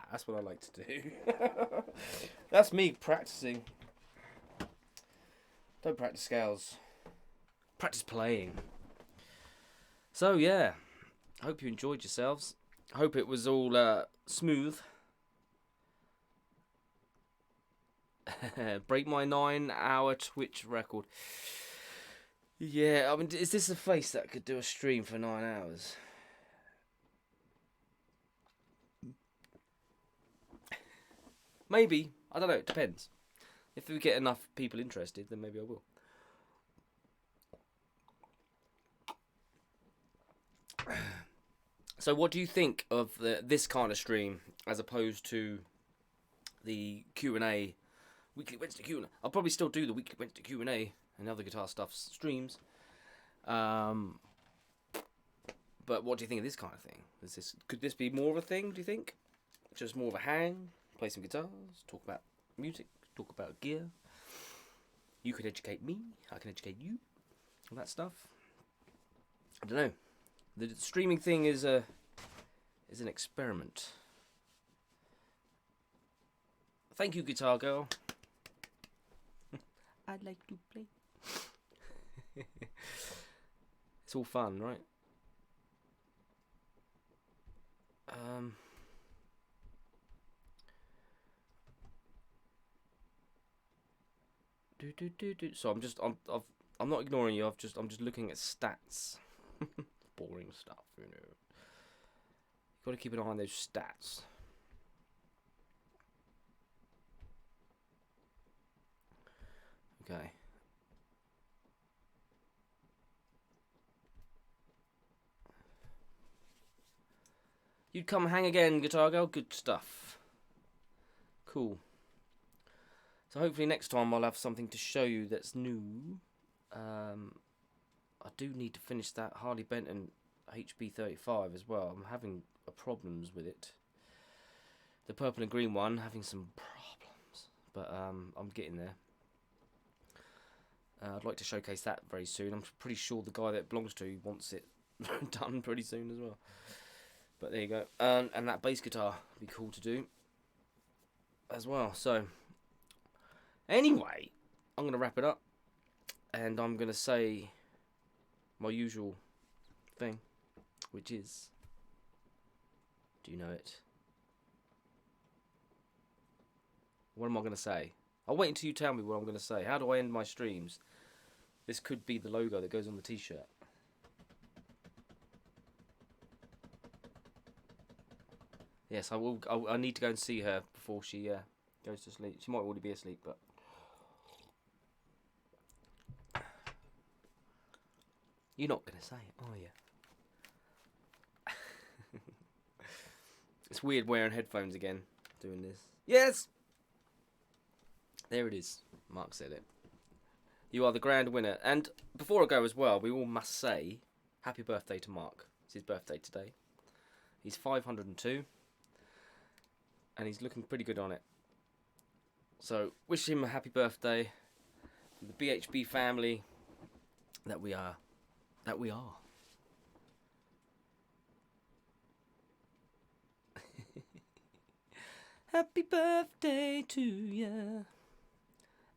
That's what I like to do. That's me practicing. Don't practice scales. Practice playing. So, yeah. Hope you enjoyed yourselves. Hope it was all smooth. Break my 9-hour Twitch record. Yeah, I mean, is this a face that could do a stream for 9 hours? Maybe. I don't know. It depends. If we get enough people interested, then maybe I will. So what do you think of this kind of stream as opposed to the Q&A, weekly Wednesday Q&A? I'll probably still do the weekly Wednesday Q&A and other guitar stuff streams. But what do you think of this kind of thing? Could this be more of a thing, do you think? Just more of a hang, play some guitars, talk about music, talk about gear. You could educate me, I can educate you, all that stuff. I don't know. The streaming thing is an experiment. Thank you, Guitar Girl. I'd like to play. It's all fun, right? So I'm not ignoring you. I'm just looking at stats. Boring stuff, you know. Got to keep an eye on those stats. Okay. You'd come hang again, Guitar Girl. Good stuff. Cool. So hopefully next time I'll have something to show you that's new. I do need to finish that Harley Benton HB35 as well. I'm having problems with it. The purple and green one, having some problems. But I'm getting there. I'd like to showcase that very soon. I'm pretty sure the guy that it belongs to wants it done pretty soon as well. But there you go. And that bass guitar would be cool to do as well. So, anyway, I'm going to wrap it up. And I'm going to say my usual thing, which is, do you know it? What am I going to say? I'll wait until you tell me what I'm going to say. How do I end my streams? This could be the logo that goes on the t-shirt. Yes, I will. I need to go and see her before she goes to sleep. She might already be asleep, but you're not going to say it, are you? It's weird wearing headphones again, doing this. Yes! There it is. Mark said it. You are the grand winner. And before I go as well, we all must say happy birthday to Mark. It's his birthday today. He's 502. And he's looking pretty good on it. So, wish him a happy birthday. From the BHB family that we are. That we are. Happy birthday to ya.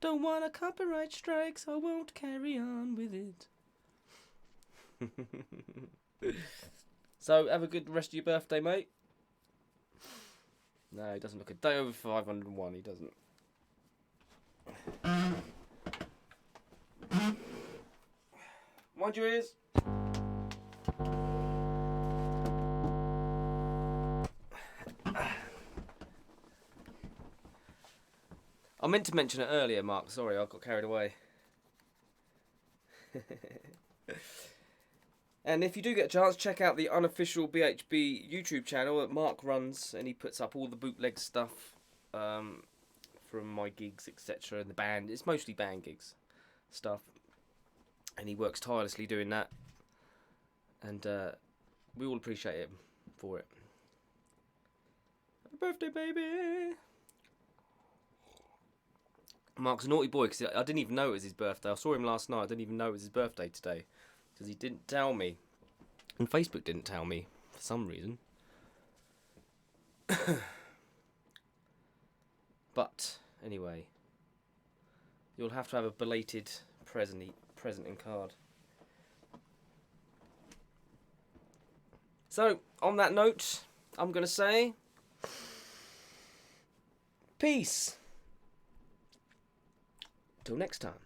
Don't want a copyright strike, so I won't carry on with it. So, have a good rest of your birthday, mate. No, he doesn't look a day over 501, he doesn't. Mind your ears. I meant to mention it earlier, Mark. Sorry, I got carried away. And if you do get a chance, check out the unofficial BHB YouTube channel that Mark runs, and he puts up all the bootleg stuff from my gigs, etc. And the band. It's mostly band gigs stuff. And he works tirelessly doing that. And we all appreciate him for it. Happy birthday, baby! Mark's a naughty boy, because I didn't even know it was his birthday. I saw him last night. I didn't even know it was his birthday today. Because he didn't tell me. And Facebook didn't tell me, for some reason. But anyway, you'll have to have a belated present in card. So, on that note, I'm going to say peace. Till next time.